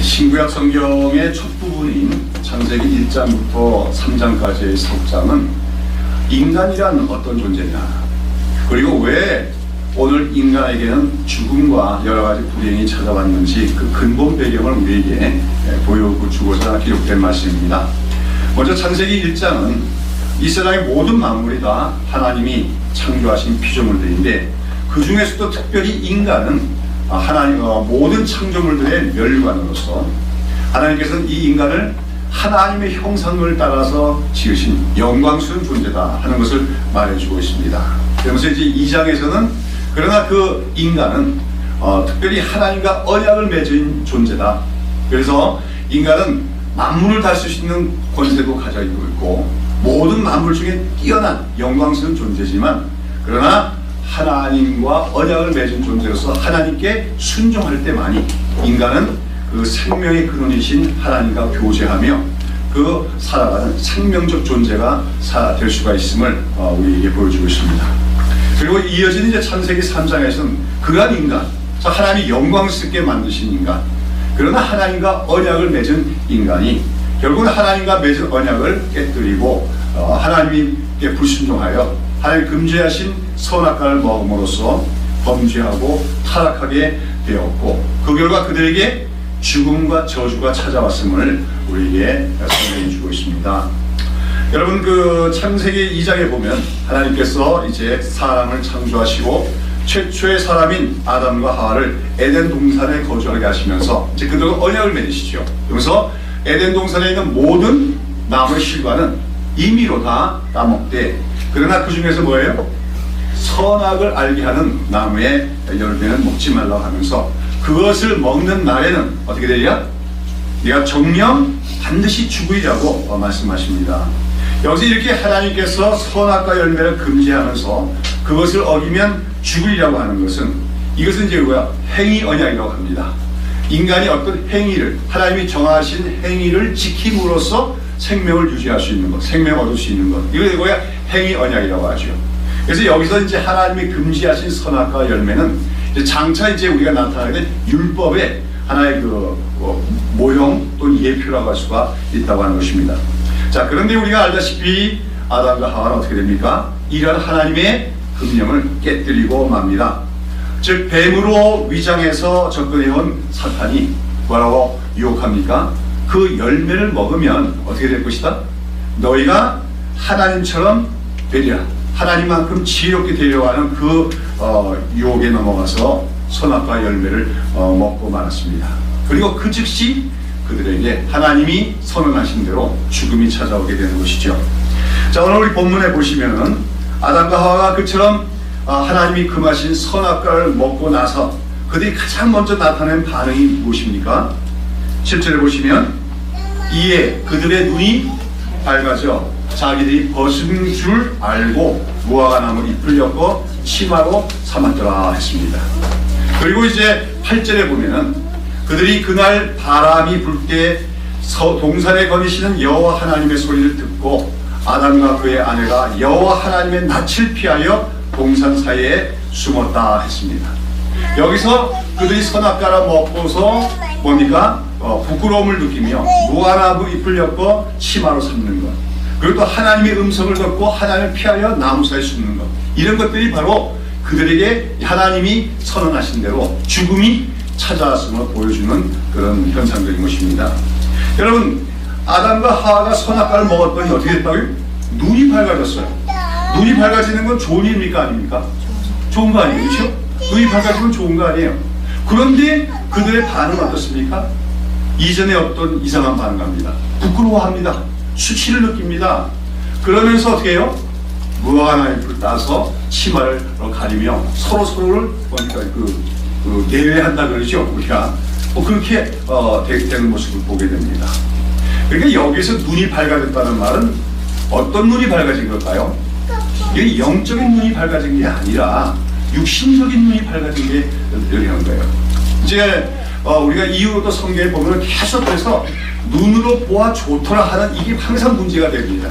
신구약 성경의 첫 부분인 창세기 1장부터 3장까지의 석장은 인간이란 어떤 존재냐, 그리고 왜 오늘 인간에게는 죽음과 여러가지 불행이 찾아왔는지 그 근본 배경을 우리에게 보여주고자 기록된 말씀입니다. 먼저 창세기 1장은 이 세상의 모든 만물이 다 하나님이 창조하신 피조물들인데, 그 중에서도 특별히 인간은 하나님 모든 창조물들의 멸관으로서 하나님께서는 이 인간을 하나님의 형상을 따라서 지으신 영광스러운 존재다 하는 것을 말해주고 있습니다. 그러면서 이제 2장에서는 그러나 그 인간은 특별히 하나님과 언약을 맺은 존재다. 그래서 인간은 만물을 다스릴 수 있는 권세도 가지고 있고 모든 만물 중에 뛰어난 영광스러운 존재지만, 그러나 하나님과 언약을 맺은 존재로서 하나님께 순종할 때만이 인간은 그 생명의 근원이신 하나님과 교제하며 그 살아가는 생명적 존재가 될 수가 있음을 우리에게 보여주고 있습니다. 그리고 이어지는 이제 창세기 3장에서는 그러한 인간, 하나님이 영광스럽게 만드신 인간, 그러나 하나님과 언약을 맺은 인간이 결국은 하나님과 맺은 언약을 깨뜨리고 하나님께 불순종하여 하나님 금지하신 선악과를 먹음으로써 범죄하고 타락하게 되었고, 그 결과 그들에게 죽음과 저주가 찾아왔음을 우리에게 설명해 주고 있습니다. 여러분, 그 창세기 2장에 보면 하나님께서 이제 사람을 창조하시고 최초의 사람인 아담과 하와를 에덴 동산에 거주하게 하시면서 이제 그들과 언약을 맺으시죠. 그래서 에덴 동산에 있는 모든 나무의 실과는 임의로 다 따먹되, 그러나 그 중에서 뭐예요? 선악을 알게 하는 나무의 열매는 먹지 말라고 하면서 그것을 먹는 날에는 어떻게 되냐? 네가 정령 반드시 죽으리라고 말씀하십니다. 여기서 이렇게 하나님께서 선악과 열매를 금지하면서 그것을 어기면 죽으리라고 하는 것은, 이것은 이제 뭐야? 행위 언약이라고 합니다. 인간이 어떤 행위를, 하나님이 정하신 행위를 지킴으로써 생명을 유지할 수 있는 것, 생명을 얻을 수 있는 것, 이걸 뭐야? 행위 언약이라고 하죠. 그래서 여기서 이제 하나님이 금지하신 선악과 열매는 이제 장차 이제 우리가 나타나게 율법의 하나의 그 모형 또는 예표라고 할 수가 있다고 하는 것입니다. 자, 그런데 우리가 알다시피 아담과 하와는 어떻게 됩니까? 이런 하나님의 금령을 깨뜨리고 맙니다. 즉 뱀으로 위장해서 접근해온 사탄이 뭐라고 유혹합니까? 그 열매를 먹으면 어떻게 될 것이다? 너희가 하나님처럼 되리라, 하나님만큼 지혜롭게 되려고 하는 그 유혹에 넘어가서 선악과 열매를 먹고 말았습니다. 그리고 그 즉시 그들에게 하나님이 선언하신 대로 죽음이 찾아오게 되는 것이죠. 자, 오늘 우리 본문에 보시면은 아담과 하와가 그처럼 하나님이 금하신 선악과를 먹고 나서 그들이 가장 먼저 나타낸 반응이 무엇입니까? 7절에 보시면 이에 그들의 눈이 밝아져 자기들이 벗은 줄 알고 무화과 나무 잎을 엮어 치마로 삼았더라 했습니다. 그리고 이제 8절에 보면은 그들이 그날 바람이 불 때 동산에 거니시는 여호와 하나님의 소리를 듣고 아담과 그의 아내가 여호와 하나님의 낯을 피하여 동산 사이에 숨었다 했습니다. 여기서 그들이 선악과를 먹고서 뭡니까? 부끄러움을 느끼며 무화과나무 잎을 엮어 치마로 삼는 것, 그리고 또 하나님의 음성을 듣고 하나님을 피하여 나무 사이에 숨는 것, 이런 것들이 바로 그들에게 하나님이 선언하신 대로 죽음이 찾아왔음을 보여주는 그런 현상적인 것입니다. 여러분, 아담과 하와가 선악과를 먹었더니 어떻게 됐다고요? 눈이 밝아졌어요. 눈이 밝아지는 건 좋은 일입니까? 아닙니까? 좋은 거 아니에요? 그렇죠? 눈이 밝아지면 좋은 거 아니에요? 그런데 그들의 반응은 어떻습니까? 이전에 어떤 이상한 반응 합니다. 부끄러워합니다. 수치를 느낍니다. 그러면서 어떻게 해요? 무화과 잎을 따서 치마를 가리며 서로를 예외한다 그러죠, 우리가. 그렇게 되는 모습을 보게 됩니다. 그러니까 여기서 눈이 밝아졌다는 말은 어떤 눈이 밝아진 걸까요? 이게 영적인 눈이 밝아진 게 아니라 육신적인 눈이 밝아진 게 여기한 거예요. 이제 우리가 이후로도 성경에 보면 계속해서 눈으로 보아 좋더라 하는 이게 항상 문제가 됩니다.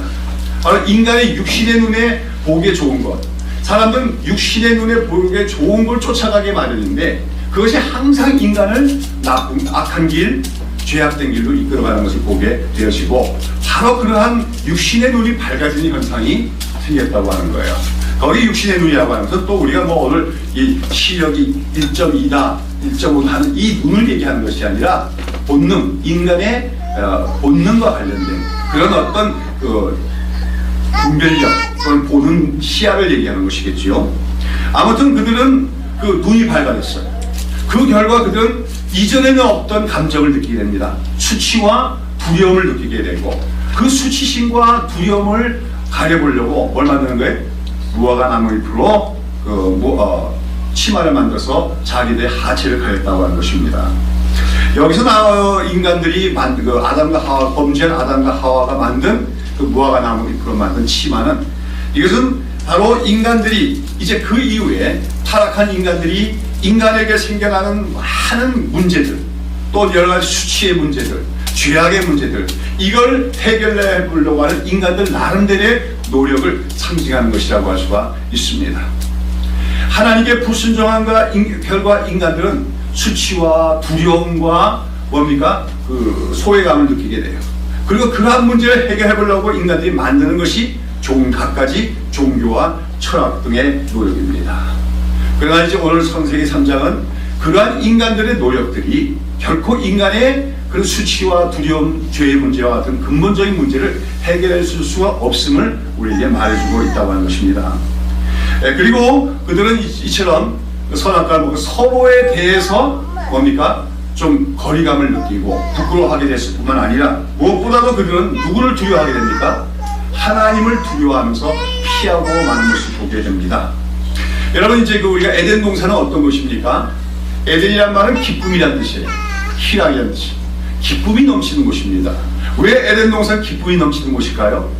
바로 인간의 육신의 눈에 보기에 좋은 것, 사람들은 육신의 눈에 보기에 좋은 걸 쫓아가게 마련인데 그것이 항상 인간을 나쁜 악한 길, 죄악된 길로 이끌어가는 것을 보게 되어지고, 바로 그러한 육신의 눈이 밝아지는 현상이 생겼다고 하는 거예요. 거기 육신의 눈이라고 하면서 또 우리가 뭐 오늘 이 시력이 1.2다, 1.5다 하는 이 눈을 얘기하는 것이 아니라 본능, 인간의 본능과 관련된 그런 어떤 그 분별력 또는 보는 시야를 얘기하는 것이겠지요. 아무튼 그들은 그 눈이 밝아졌어요. 그 결과 그들은 이전에는 없던 감정을 느끼게 됩니다. 수치와 두려움을 느끼게 되고, 그 수치심과 두려움을 가려보려고 뭘 만드는 거예요? 무화과 나무 잎으로 치마를 만들어서 자기들의 하체를 가렸다고 하는 것입니다. 여기서 인간들이 아담과 하와, 범죄한 아담과 하와가 만든 그 무화과 나무 잎으로 만든 치마는, 이것은 바로 인간들이 이제 그 이후에 타락한 인간들이 인간에게 생겨나는 많은 문제들, 또 여러 가지 수치의 문제들, 죄악의 문제들, 이걸 해결해 보려고 하는 인간들 나름대로의 노력을 상징하는 것이라고 할 수가 있습니다. 하나님께 불순종함과 결과 인간들은 수치와 두려움과 그 소외감을 느끼게 돼요. 그리고 그러한 문제를 해결해 보려고 인간들이 만드는 것이 각가지 종교와 철학 등의 노력입니다. 그러나 이제 오늘 창세기 3장은 그러한 인간들의 노력들이 결코 인간의 그런 수치와 두려움, 죄의 문제와 같은 근본적인 문제를 해결해 줄 수가 없음을 우리에게 말해주고 있다고 하는 것입니다. 그리고 그들은 이처럼 선악과를 먹고 서로에 대해서 좀 거리감을 느끼고 부끄러워하게 됐을 뿐만 아니라, 무엇보다도 그들은 누구를 두려워하게 됩니까? 하나님을 두려워하면서 피하고 마는 것을 보게 됩니다. 여러분, 이제 우리가 에덴 동산은 어떤 곳입니까? 에덴이란 말은 기쁨이란 뜻이에요. 희락이란 뜻이에요. 기쁨이 넘치는 곳입니다. 왜 에덴 동산 기쁨이 넘치는 곳일까요?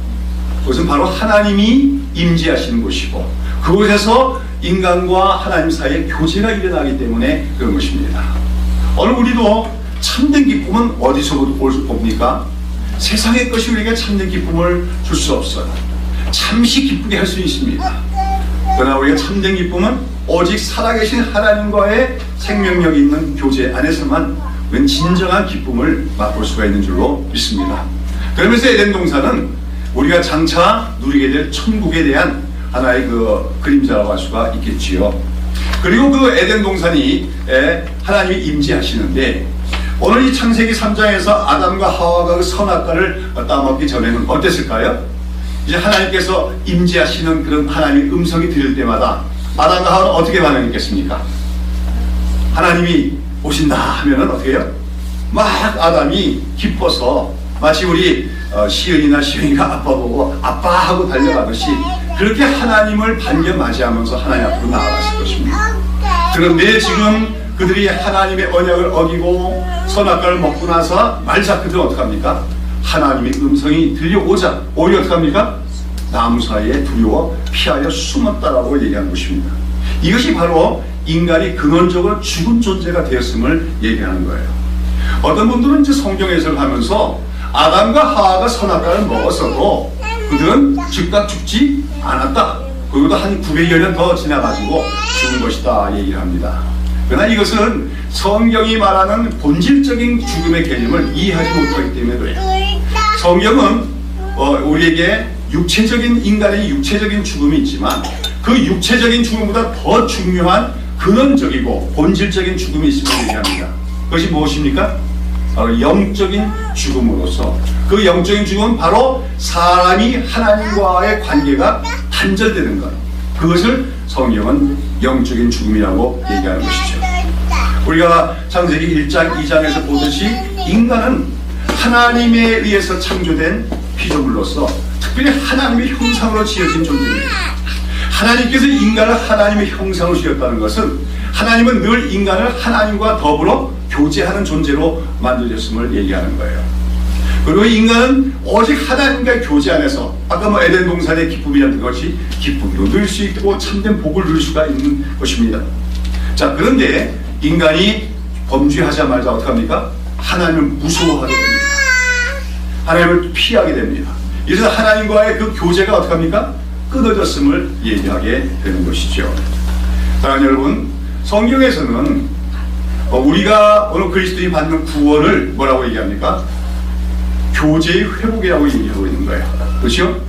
그것은 바로 하나님이 임재하시는 곳이고, 그곳에서 인간과 하나님 사이에 교제가 일어나기 때문에 그런 것입니다. 오늘 우리도 참된 기쁨은 어디서부터 봅니까? 세상의 것이 우리에게 참된 기쁨을 줄 수 없어요. 잠시 기쁘게 할 수 있습니다. 그러나 우리가 참된 기쁨은 오직 살아계신 하나님과의 생명력이 있는 교제 안에서만 진정한 기쁨을 맛볼 수가 있는 줄로 믿습니다. 그러면서 에덴 동산은 우리가 장차 누리게 될 천국에 대한 하나의 그림자라고 할 수가 있겠지요. 그리고 그 에덴 동산이 하나님이 임재하시는데, 오늘 이 창세기 3장에서 아담과 하와가 그 선악과를 따먹기 전에는 어땠을까요? 이제 하나님께서 임재하시는 그런 하나님의 음성이 들릴 때마다 아담과 하와는 어떻게 반응했겠습니까? 하나님이 오신다 하면은 어떻게 해요? 막 아담이 기뻐서 마치 우리 시은이나 시은이가 아빠 보고 아빠 하고 달려가듯이 그렇게 하나님을 반겨 맞이하면서 하나님 앞으로 나아갔을 것입니다. 그런데 지금 그들이 하나님의 언약을 어기고 선악과를 먹고 나서 말자 그들은 어떡합니까? 하나님의 음성이 들려오자 오히려 어떡합니까? 나무 사이에 두려워 피하여 숨었다라고 얘기하는 것입니다. 이것이 바로 인간이 근원적으로 죽은 존재가 되었음을 얘기하는 거예요. 어떤 분들은 이제 성경 해석을 하면서 아담과 하와가 선악과를 먹었어도 그들은 즉각 죽지 않았다. 그것도 한 900여 년 더 지나가지고 죽은 것이다 얘기를 합니다. 그러나 이것은 성경이 말하는 본질적인 죽음의 개념을 이해하지 못하기 때문에 그래요. 성경은 우리에게 육체적인 인간의 육체적인 죽음이 있지만 그 육체적인 죽음보다 더 중요한 근원적이고 본질적인 죽음이 있음을 얘기합니다. 그것이 무엇입니까? 바로 영적인 죽음으로서, 그 영적인 죽음은 바로 사람이 하나님과의 관계가 단절되는 것, 그것을 성경은 영적인 죽음이라고 얘기하는 것이죠. 우리가 창세기 1장 2장에서 보듯이 인간은 하나님에 의해서 창조된 피조물로서 특별히 하나님의 형상으로 지어진 존재입니다. 하나님께서 인간을 하나님의 형상으로 지었다는 것은 하나님은 늘 인간을 하나님과 더불어 교제하는 존재로 만들어졌음을 얘기하는 거예요. 그리고 인간은 오직 하나님과 교제 안에서 아까 에덴 동산의 기쁨이라는 것이 기쁨도 누릴 수 있고 참된 복을 누릴 수가 있는 것입니다. 자, 그런데 인간이 범죄하자마자 어떻게 합니까? 하나님을 무서워하게 됩니다. 하나님을 피하게 됩니다. 그래서 하나님과의 그 교제가 어떻게 합니까? 끊어졌음을 얘기하게 되는 것이죠. 사랑하는 여러분, 성경에서는 우리가 오늘 그리스도인이 받는 구원을 뭐라고 얘기합니까? 교제의 회복이라고 얘기하고 있는 거예요. 그렇죠?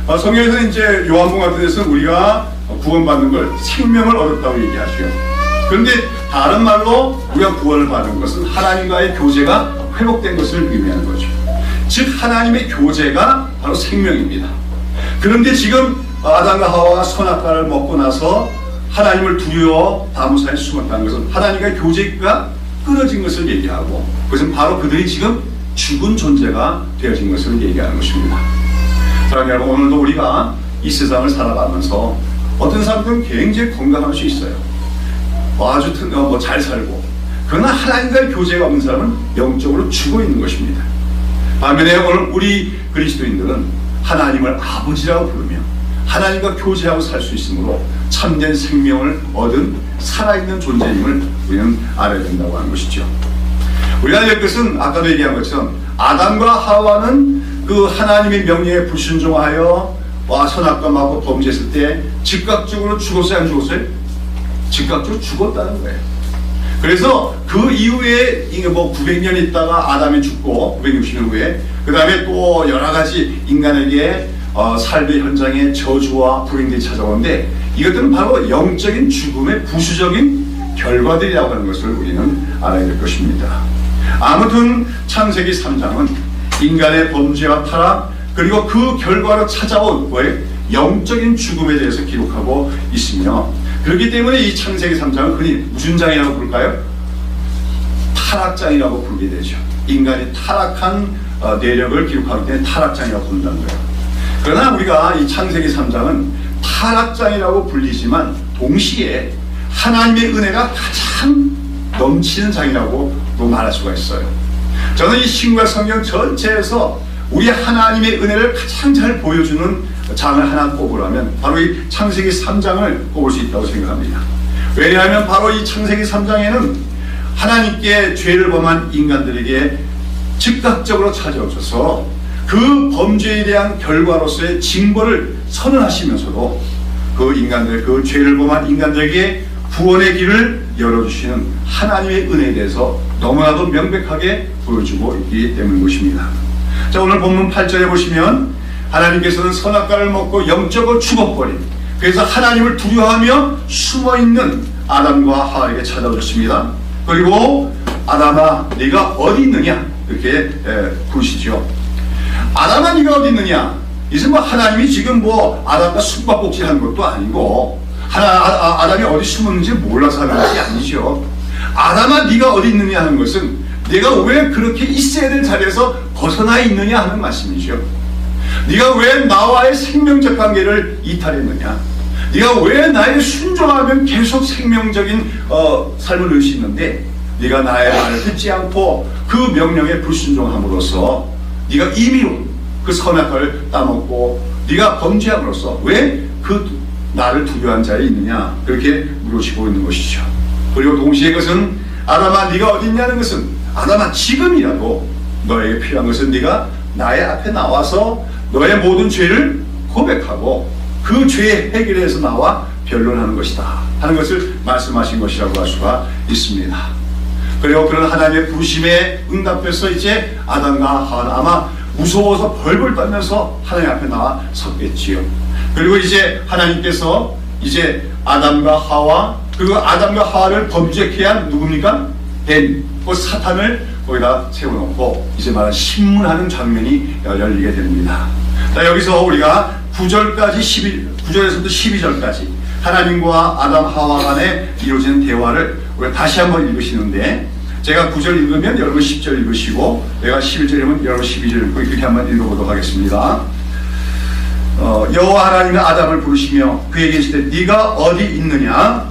성경에서는 이제 요한복음 같은 데서는 우리가 구원받는 걸 생명을 얻었다고 얘기하죠. 그런데 다른 말로 우리가 구원을 받은 것은 하나님과의 교제가 회복된 것을 의미하는 거죠. 즉 하나님의 교제가 바로 생명입니다. 그런데 지금 아담과 하와가 선악과를 먹고 나서 하나님을 두려워 나무사이에 숨었다는 것은 하나님과의 교제가 끊어진 것을 얘기하고, 그것은 바로 그들이 지금 죽은 존재가 되어진 것을 얘기하는 것입니다. 사랑하는 여러분, 오늘도 우리가 이 세상을 살아가면서 어떤 사람들은 굉장히 건강할 수 있어요. 아주 잘 살고. 그러나 하나님과의 교제가 없는 사람은 영적으로 죽어 있는 것입니다. 반면에 오늘 우리 그리스도인들은 하나님을 아버지라고 부르며 하나님과 교제하고 살 수 있으므로 참된 생명을 얻은 살아있는 존재임을 우리는 알아야 된다고 하는 것이죠. 우리가 알 것은 아까도 얘기한 것처럼 아담과 하와는 그 하나님의 명령에 불순종하여 선악과 마고 범죄했을 때 즉각적으로 죽었어요, 안 죽었어요? 즉각적으로 죽었다는 거예요. 그래서 그 이후에 900년 있다가 아담이 죽고 960년 후에 그 다음에 또 여러 가지 인간에게 삶의 현장에 저주와 불행들이 찾아오는데 이것들은 바로 영적인 죽음의 부수적인 결과들이라고 하는 것을 우리는 알아야 될 것입니다. 아무튼 창세기 3장은 인간의 범죄와 타락 그리고 그 결과로 찾아온 영적인 죽음에 대해서 기록하고 있으며, 그렇기 때문에 이 창세기 3장은 흔히 무슨 장이라고 부를까요? 타락장이라고 부르게 되죠. 인간이 타락한 내력을 기록하기 때문에 타락장이라고 부른다는 거예요. 그러나 우리가 이 창세기 3장은 타락장이라고 불리지만 동시에 하나님의 은혜가 가장 넘치는 장이라고 또 말할 수가 있어요. 저는 이 신구약 성경 전체에서 우리 하나님의 은혜를 가장 잘 보여주는 장을 하나 꼽으라면 바로 이 창세기 3장을 꼽을 수 있다고 생각합니다. 왜냐하면 바로 이 창세기 3장에는 하나님께 죄를 범한 인간들에게 즉각적으로 찾아오셔서 그 범죄에 대한 결과로서의 징벌을 선언하시면서도 그 인간들, 그 죄를 범한 인간들에게 구원의 길을 열어주시는 하나님의 은혜에 대해서 너무나도 명백하게 보여주고 있기 때문인 것입니다. 자, 오늘 본문 8절에 보시면 하나님께서는 선악과를 먹고 영적으로 죽어버린, 그래서 하나님을 두려워하며 숨어있는 아담과 하와에게 찾아오셨습니다. 그리고 아담아 네가 어디 있느냐 이렇게 부르시죠. 아담아 네가 어디 있느냐, 이제 하나님이 지금 아담과 숨바꼭질 한 것도 아니고 아담이 어디 숨었는지 몰라서 하는 것이 아니죠. 아담아 네가 어디 있느냐 하는 것은 네가 왜 그렇게 있어야 될 자리에서 벗어나 있느냐 하는 말씀이죠. 네가 왜 나와의 생명적 관계를 이탈했느냐, 네가 왜 나의 순종하면 계속 생명적인 삶을 누릴 수 있는데 네가 나의 말을 듣지 않고 그 명령에 불순종함으로써 네가 임의로 그 선악과를 따먹고 네가 범죄함으로써 왜 그 나를 두려워한 자리에 있느냐, 그렇게 물으시고 있는 것이죠. 그리고 동시에 그것은 아담아 네가 어디 있냐는 것은 아담아 지금이라도 너에게 필요한 것은 네가 나의 앞에 나와서 너의 모든 죄를 고백하고 그 죄의 해결에서 나와 변론하는 것이다 하는 것을 말씀하신 것이라고 할 수가 있습니다. 그리고 그런 하나님의 부르심에 응답해서 이제 아담과 하와는 아마 무서워서 벌벌 떨면서 하나님 앞에 나와 섰겠지요. 그리고 이제 하나님께서 이제 아담과 하와, 그리고 아담과 하와를 범죄케 한 누굽니까? 뱀, 그 사탄을 거기다 세워놓고 이제 말한 신문하는 장면이 열리게 됩니다. 자, 여기서 우리가 9절에서부터 12절까지 하나님과 아담 하와 간에 이루어지는 대화를 우리가 다시 한번 읽으시는데, 제가 9절 읽으면 여러분 10절 읽으시고 내가 11절이면 여러분 12절 읽고 이렇게 한번 읽어보도록 하겠습니다. 여호와 하나님은 아담을 부르시며 그에게 이르시되 네가 어디 있느냐?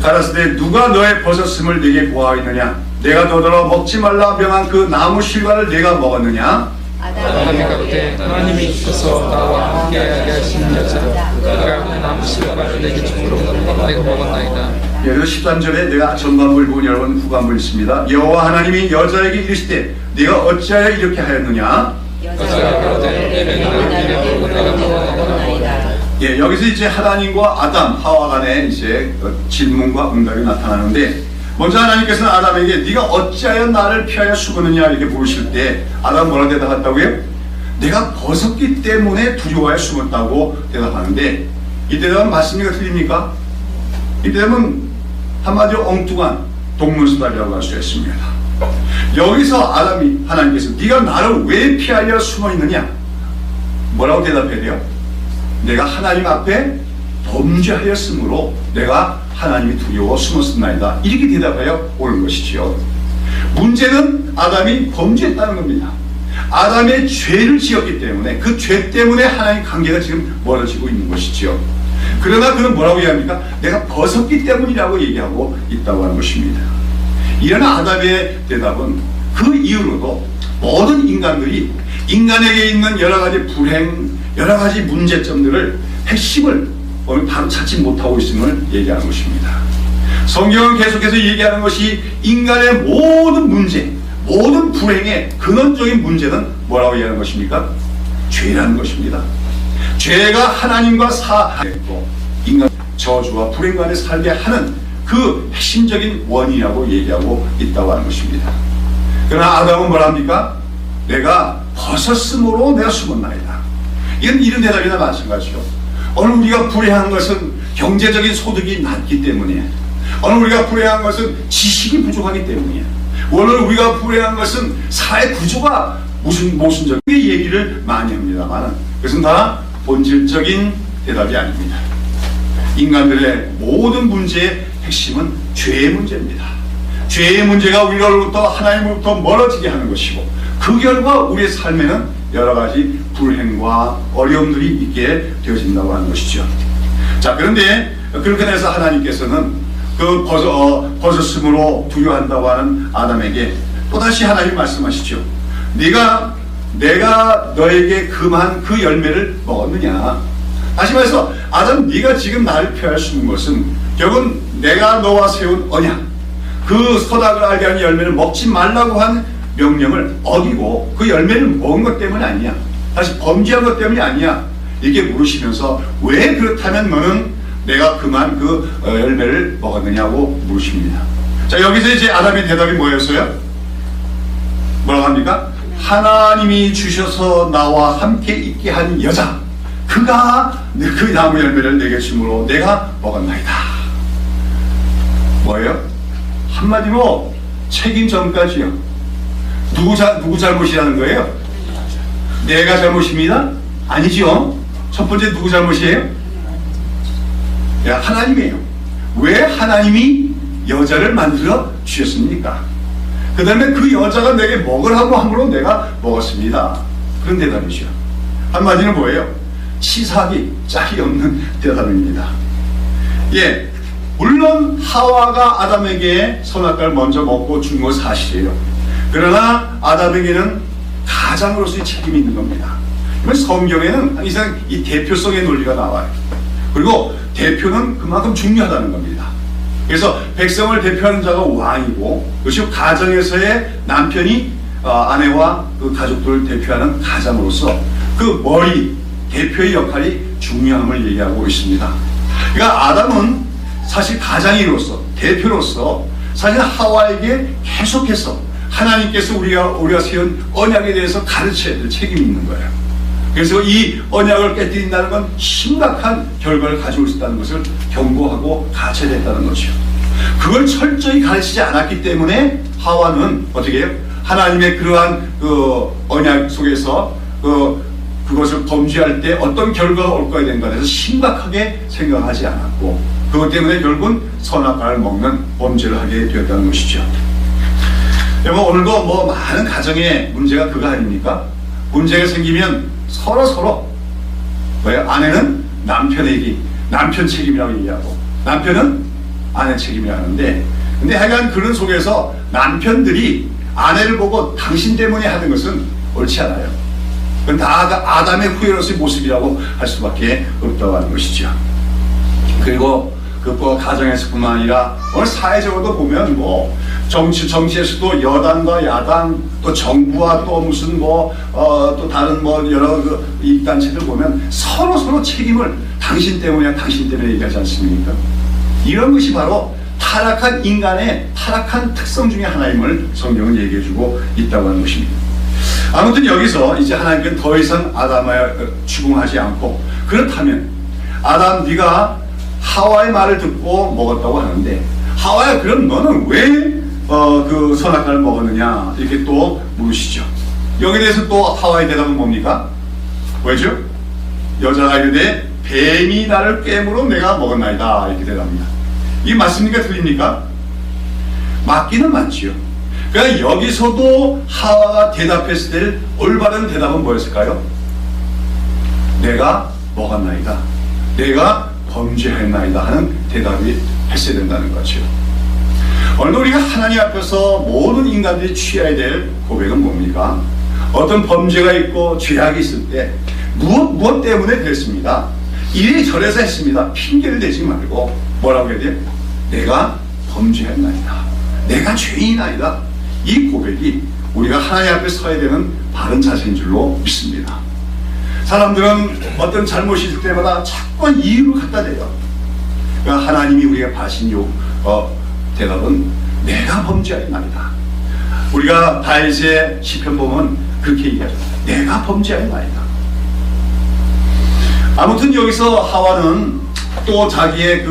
가라사대 누가 너의 벗었음을 네게 구하였느냐? 내가 너더러 먹지 말라 명한 그 나무 실과를 네가 먹었느냐? 하나님이 주셔서 나와 함께하게 하신 여자 그가 나무 실과를 내게 주므로 내가 먹었나이다. 여기서 13절에 내가 전반부를 보니 여러분 후반부 있습니다. 여호와 하나님이 여자에게 이르시되 네가 어찌하여 이렇게 하였느냐? 여자가 그러되 내 명령을 내가 먹었나이다. 예, 여기서 이제 하나님과 아담, 하와 간의 이제 질문과 응답이 나타나는데, 먼저 하나님께서는 아담에게 네가 어찌하여 나를 피하여 숨었느냐 이렇게 물으실 때 아담 뭐라 대답했다고요? 내가 벗었기 때문에 두려워하여 숨었다고 대답하는데, 이 대답은 맞습니까? 틀립니까? 이 대답은 한마디로 엉뚱한 동문서답이라고 할 수 있습니다. 여기서 아담이 하나님께서 네가 나를 왜 피하여 숨어 있느냐? 뭐라고 대답해야 돼요? 내가 하나님 앞에 범죄하였으므로 내가 하나님이 두려워 숨었습니다. 이렇게 대답하여 오는 것이지요. 문제는 아담이 범죄했다는 겁니다. 아담의 죄를 지었기 때문에 그 죄 때문에 하나님 관계가 지금 멀어지고 있는 것이지요. 그러나 그는 뭐라고 얘기합니까? 내가 벗었기 때문이라고 얘기하고 있다고 하는 것입니다. 이런 아담의 대답은 그 이후로도 모든 인간들이 인간에게 있는 여러 가지 불행, 여러 가지 문제점들을 핵심을 오늘 바로 찾지 못하고 있음을 얘기하는 것입니다. 성경은 계속해서 얘기하는 것이 인간의 모든 문제, 모든 불행의 근원적인 문제는 뭐라고 얘기하는 것입니까? 죄라는 것입니다. 죄가 하나님과 사했고 인간 저주와 불행 간에 살게 하는 그 핵심적인 원인이라고 얘기하고 있다고 하는 것입니다. 그러나 아담은 뭐랍니까? 내가 벗었으므로 내가 숨었나이다. 이런 대답이나 마찬가지죠. 오늘 우리가 불행한 것은 경제적인 소득이 낮기 때문에, 오늘 우리가 불행한 것은 지식이 부족하기 때문에, 오늘 우리가 불행한 것은 사회 구조가 모순적인 얘기를 많이 합니다만 그것은 다 본질적인 대답이 아닙니다. 인간들의 모든 문제의 핵심은 죄의 문제입니다. 죄의 문제가 우리로부터 하나님으로부터 멀어지게 하는 것이고, 그 결과 우리의 삶에는 여러 가지 불행과 어려움들이 있게 되어진다고 하는 것이죠. 자, 그런데 그렇게 해서 하나님께서는 그 벗었으므로 두려워한다고 하는 아담에게 또다시 하나님 말씀하시죠. 내가 너에게 금한 그 열매를 먹었느냐? 다시 말해서 아담, 네가 지금 나를 피할 수 있는 것은 결국은 내가 너와 세운 언약, 그 선악을 알게 하는 열매를 먹지 말라고 한 명령을 어기고 그 열매를 먹은 것 때문이 아니냐, 다시 범죄한 것 때문이 아니냐, 이렇게 물으시면서 왜 그렇다면 너는 내가 금한 그 열매를 먹었느냐고 물으십니다. 자, 여기서 이제 아담의 대답이 뭐였어요? 뭐라고 합니까? 하나님이 주셔서 나와 함께 있게 한 여자, 그가 그 나무 열매를 내게 주므로 내가 먹었나이다. 뭐예요? 한마디로 책임 전까지요. 누구 잘못이라는 거예요? 내가 잘못입니다? 아니죠. 첫 번째 누구 잘못이에요? 하나님이에요. 왜 하나님이 여자를 만들어 주셨습니까? 그 다음에 그 여자가 내게 먹으라고 함으로 내가 먹었습니다. 그런 대답이죠. 한마디는 뭐예요? 치사하기 짝이 없는 대답입니다. 예, 물론 하와가 아담에게 선악과를 먼저 먹고 준 건 사실이에요. 그러나 아담에게는 가장으로서의 책임이 있는 겁니다. 성경에는 항상 이 대표성의 논리가 나와요. 그리고 대표는 그만큼 중요하다는 겁니다. 그래서 백성을 대표하는 자가 왕이고, 그것이 가정에서의 남편이 아내와 그 가족들을 대표하는 가장으로서 그 머리, 대표의 역할이 중요함을 얘기하고 있습니다. 그러니까 아담은 사실 가장으로서, 대표로서 사실 하와에게 계속해서 하나님께서 우리가 세운 언약에 대해서 가르쳐야 될 책임이 있는 거예요. 그래서 이 언약을 깨뜨린다는 건 심각한 결과를 가지고 있다는 것을 경고하고 가르쳐야 됐다는 거죠. 그걸 철저히 가르치지 않았기 때문에 하와는 어떻게 해요? 하나님의 그러한 그 언약 속에서 그것을 범죄할 때 어떤 결과가 올 거에 대한 것에 대해서 심각하게 생각하지 않았고, 그것 때문에 결국은 선악과를 먹는 범죄를 하게 되었다는 것이죠. 여러분, 오늘도 많은 가정의 문제가 그거 아닙니까? 문제가 생기면 서로 뭐예요? 아내는 남편에게 남편 책임이라고 얘기하고, 남편은 아내 책임이라고 하는데, 근데 하여간 그런 속에서 남편들이 아내를 보고 당신 때문에 하는 것은 옳지 않아요. 그건 다 아담의 후예로서의 모습이라고 할 수밖에 없다고 하는 것이죠. 그리고 그 가정에서뿐만 아니라 오늘 사회적으로도 보면 정치에서도 여당과 야당, 또 정부와 또 무슨 또 다른 여러 이익단체들 보면 서로 책임을 당신 때문에 얘기하지 않습니까? 이런 것이 바로 타락한 인간의 타락한 특성 중에 하나임을 성경은 얘기해주고 있다고 하는 것입니다. 아무튼 여기서 이제 하나님께는 더 이상 아담에 추궁하지 않고, 그렇다면 아담 네가 하와의 말을 듣고 먹었다고 하는데, 하와야 그럼 너는 왜 그 선악과를 먹었느냐 이렇게 또 물으시죠. 여기에 대해서 또 하와의 대답은 뭡니까? 왜죠? 여자가 이르되 뱀이 나를 꿰므로 내가 먹었나이다 이렇게 대답합니다. 이게 맞습니까? 틀립니까? 맞기는 맞지요. 그러니까 여기서도 하와가 대답했을 때 올바른 대답은 뭐였을까요? 내가 먹었나이다, 내가 범죄했나이다 하는 대답이 했어야 된다는 거죠. 오늘 우리가 하나님 앞에서 모든 인간들이 취해야 될 고백은 뭡니까? 어떤 범죄가 있고 죄악이 있을 때 무엇 때문에 그랬습니다, 이래저래서 했습니다, 핑계를 대지 말고 뭐라고 해야 돼? 내가 범죄했나이다, 내가 죄인아이다. 이 고백이 우리가 하나님 앞에 서야 되는 바른 자세인 줄로 믿습니다. 사람들은 어떤 잘못이 있을 때마다 자꾸 이유를 갖다 대요. 그러니까 하나님이 우리가 바신 대답은 내가 범죄하였나이다. 우리가 다윗의 시편 보면 그렇게 얘기하죠. 내가 범죄하였나이다. 아무튼 여기서 하와는 또 자기의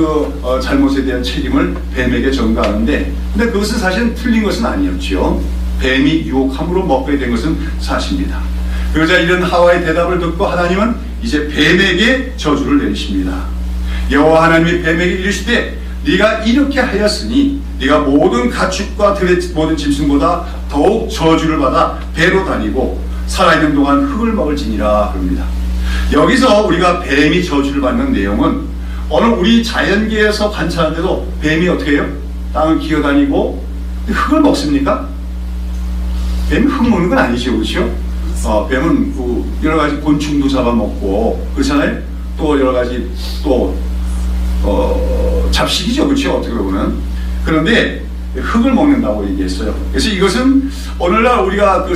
잘못에 대한 책임을 뱀에게 전가하는데, 근데 그것은 사실은 틀린 것은 아니었죠. 뱀이 유혹함으로 먹게 된 것은 사실입니다. 그러자 이런 하와의 대답을 듣고 하나님은 이제 뱀에게 저주를 내리십니다. 여호와 하나님이 뱀에게 이르시되 네가 이렇게 하였으니 네가 모든 가축과 들의 모든 짐승보다 더욱 저주를 받아 배로 다니고 살아있는 동안 흙을 먹을지니라 그럽니다. 여기서 우리가 뱀이 저주를 받는 내용은 오늘 우리 자연계에서 관찰하는데도 뱀이 어떻게 해요? 땅을 기어다니고 흙을 먹습니까? 뱀이 흙 먹는 건 아니죠, 그렇죠? 뱀은 여러 가지 곤충도 잡아먹고 그렇잖아요. 또 여러 가지 잡식이죠, 그렇죠? 어떻게 보면. 그런데 흙을 먹는다고 얘기했어요. 그래서 이것은 오늘날 우리가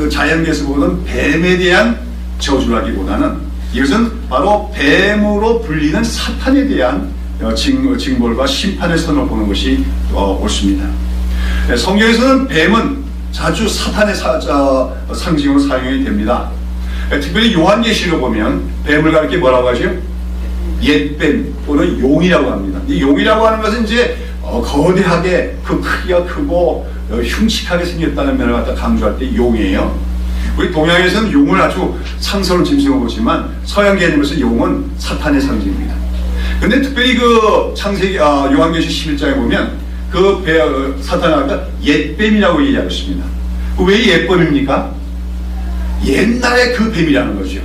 자연계에서 보는 뱀에 대한 저주라기보다는 이것은 바로 뱀으로 불리는 사탄에 대한 징벌과 심판의 선을 보는 것이 옳습니다. 성경에서는 뱀은 자주 사탄의 상징으로 사용이 됩니다. 특별히 요한계시록 보면 뱀을 가리켜 뭐라고 하죠? 옛뱀 또는 용이라고 합니다. 이 용이라고 하는 것은 이제 거대하게 크기가 크고 흉측하게 생겼다는 면을 갖다 강조할 때 용이에요. 우리 동양에서는 용을 아주 상스러운 짐승으로 보지만 서양 개념에서 용은 사탄의 상징입니다. 근데 특별히 창세기 요한계시 11장에 보면 사탄이 옛뱀이라고 얘기하고 있습니다. 왜 옛뱀입니까? 옛날에 그 뱀이라는 거죠.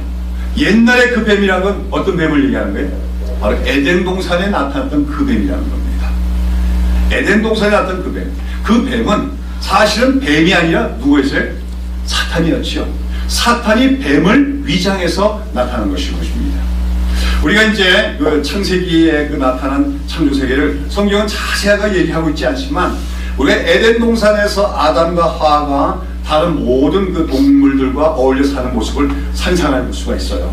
옛날에 그 뱀이라는 건 어떤 뱀을 얘기하는 거예요? 바로 에덴 동산에 나타났던 그 뱀이라는 겁니다. 에덴 동산에 나타났던 그 뱀. 그 뱀은 사실은 뱀이 아니라 누구였어요? 사탄이었죠. 사탄이 뱀을 위장해서 나타난 것입니다. 우리가 이제 창세기에 나타난 창조세계를 성경은 자세하게 얘기하고 있지 않지만 우리가 에덴 동산에서 아담과 하와가 다른 모든 동물들과 어울려 사는 모습을 상상할 수가 있어요.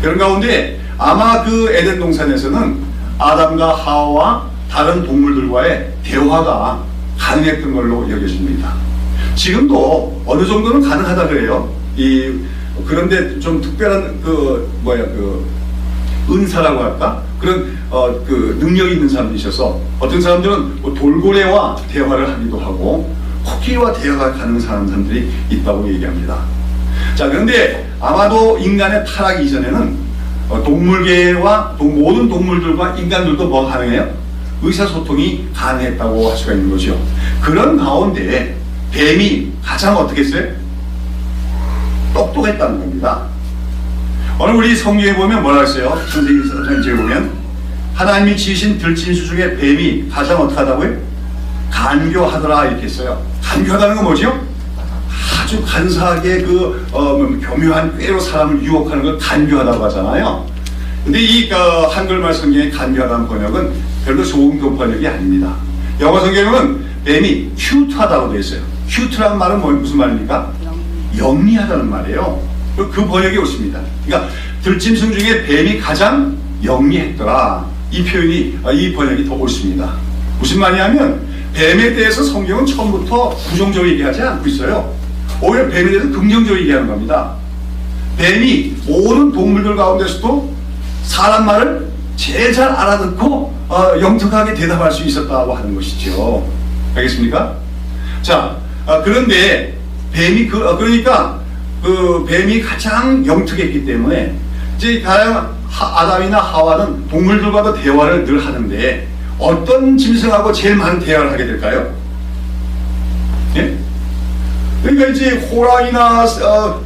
그런 가운데 아마 에덴 동산에서는 아담과 하와와 다른 동물들과의 대화가 가능했던 걸로 여겨집니다. 지금도 어느 정도는 가능하다 그래요. 그런데 좀 특별한 은사라고 할까? 그런 능력이 있는 사람들이 있어서 어떤 사람들은 돌고래와 대화를 하기도 하고 코끼리와 대화가 가능한 사람들이 있다고 얘기합니다. 자, 그런데 아마도 인간의 타락 이전에는 동물계와 모든 동물들과 인간들도 뭐 가능해요? 의사소통이 가능했다고 할 수가 있는 거죠. 그런 가운데 뱀이 가장 어떻게 했어요? 똑똑했다는 겁니다. 오늘 우리 성경에 보면 뭐라 했어요? 창세기 4장에 보면 하나님이 지으신 들짐승 중에 뱀이 가장 어떻게 하다고요? 간교하더라 이렇게 했어요. 간교하다는 건 뭐죠? 아주 간사하게 교묘한 꾀로 사람을 유혹하는 걸 간교하다고 하잖아요. 근데 한글말 성경의 간교하다는 번역은 별로 좋은 번역이 아닙니다. 영어 성경은 뱀이 큐트하다고 되어 있어요. 큐트라는 말은 무슨 말입니까? 영리하다는 말이에요. 그 번역이 옳습니다. 그러니까 들짐승 중에 뱀이 가장 영리했더라. 이 표현이, 이 번역이 더 옳습니다. 무슨 말이냐면 뱀에 대해서 성경은 처음부터 부정적으로 얘기하지 않고 있어요. 오히려 뱀에 대해서 긍정적으로 얘기하는 겁니다. 뱀이 모든 동물들 가운데서도 사람 말을 제일 잘 알아듣고 영특하게 대답할 수 있었다고 하는 것이죠. 알겠습니까? 자, 그런데 뱀이 그러니까 그 뱀이 가장 영특했기 때문에 이제 가장 아담이나 하와는 동물들과도 대화를 늘 하는데 어떤 짐승하고 제일 많은 대화를 하게 될까요? 예? 그러니까 이제 호랑이나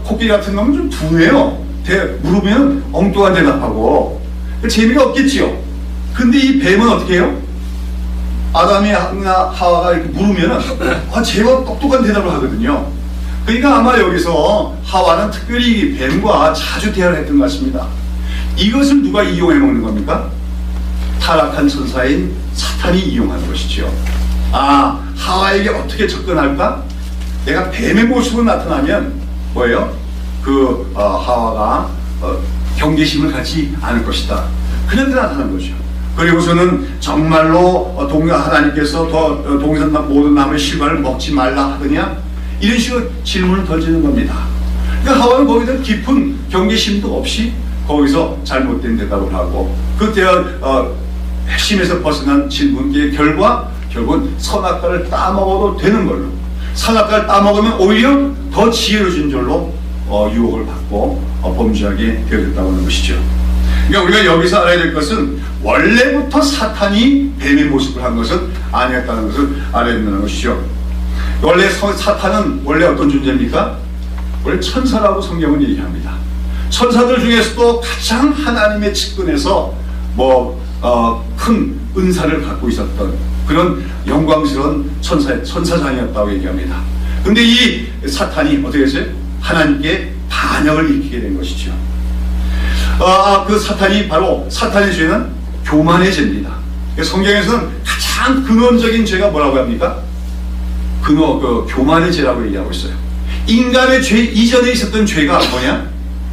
코끼리 같은 놈은 좀 둔해요. 물으면 엉뚱한 대답하고 재미가 없겠지요. 근데 이 뱀은 어떻게 해요? 아담이나 하와가 이렇게 물으면은 제가 똑똑한 대답을 하거든요. 그러니까 아마 여기서 하와는 특별히 뱀과 자주 대화를 했던 것 같습니다. 이것을 누가 이용해 먹는 겁니까? 타락한 천사인 사탄이 이용하는 것이죠. 하와에게 어떻게 접근할까? 내가 뱀의 모습으로 나타나면 뭐예요? 하와가 경계심을 갖지 않을 것이다. 그런데 나타난 거죠. 그리고서는 정말로 하나님께서 동산 모든 나무의 실과를 먹지 말라 하더냐? 이런 식으로 질문을 던지는 겁니다. 그러니까 하와는 거기서 깊은 경계심도 없이 거기서 잘못된 대답을 하고 그 핵심에서 벗어난 질문의 결국은 선악과를 따먹어도 되는 걸로, 선악과를 따먹으면 오히려 더 지혜로워진 줄로 유혹을 받고 범죄하게 되어졌다고 하는 것이죠. 그러니까 우리가 여기서 알아야 될 것은 원래부터 사탄이 뱀의 모습을 한 것은 아니었다는 것을 알아야 된다는 것이죠. 원래 사탄은 원래 어떤 존재입니까? 원래 천사라고 성경은 얘기합니다. 천사들 중에서도 가장 하나님의 측근에서 큰 은사를 갖고 있었던 그런 영광스러운 천사장이었다고 얘기합니다. 근데 이 사탄이 어떻게 했어요? 하나님께 반역을 일으키게 된 것이죠. 그 사탄이 바로 사탄의 죄는 교만의 죄입니다. 성경에서는 가장 근원적인 죄가 뭐라고 합니까? 교만의 죄라고 얘기하고 있어요. 인간의 죄 이전에 있었던 죄가 뭐냐?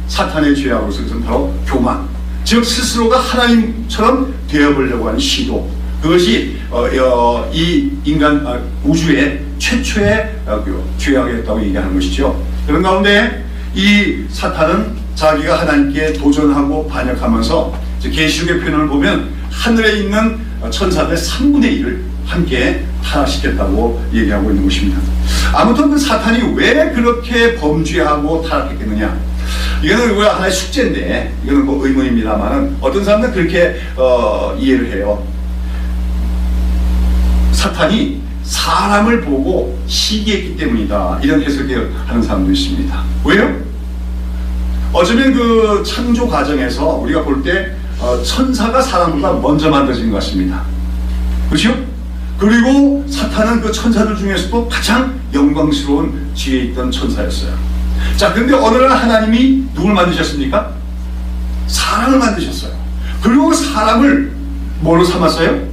사탄의 죄하고서 그것은 바로 교만, 즉 스스로가 하나님처럼 되어보려고 하는 시도, 그것이 이 인간 우주의 최초의 죄악이었다고 얘기하는 것이죠. 그런 가운데 이 사탄은 자기가 하나님께 도전하고 반역하면서 계시록의 표현을 보면 하늘에 있는 천사들의 3분의 1을 함께 타락시켰다고 얘기하고 있는 것입니다. 아무튼 그 사탄이 왜 그렇게 범죄하고 타락했겠느냐, 이거는 우리가 하나의 숙제인데, 이거는 의문입니다만 어떤 사람들은 그렇게 이해를 해요. 사탄이 사람을 보고 시기했기 때문이다, 이런 해석을 하는 사람도 있습니다. 왜요? 어쩌면 그 창조 과정에서 우리가 볼 때 천사가 사람보다 먼저 만들어진 것 같습니다. 그렇죠? 그리고 사탄은 그 천사들 중에서도 가장 영광스러운 지혜에 있던 천사였어요. 자, 근데 어느 날 하나님이 누굴 만드셨습니까? 사람을 만드셨어요. 그리고 사람을 뭐로 삼았어요?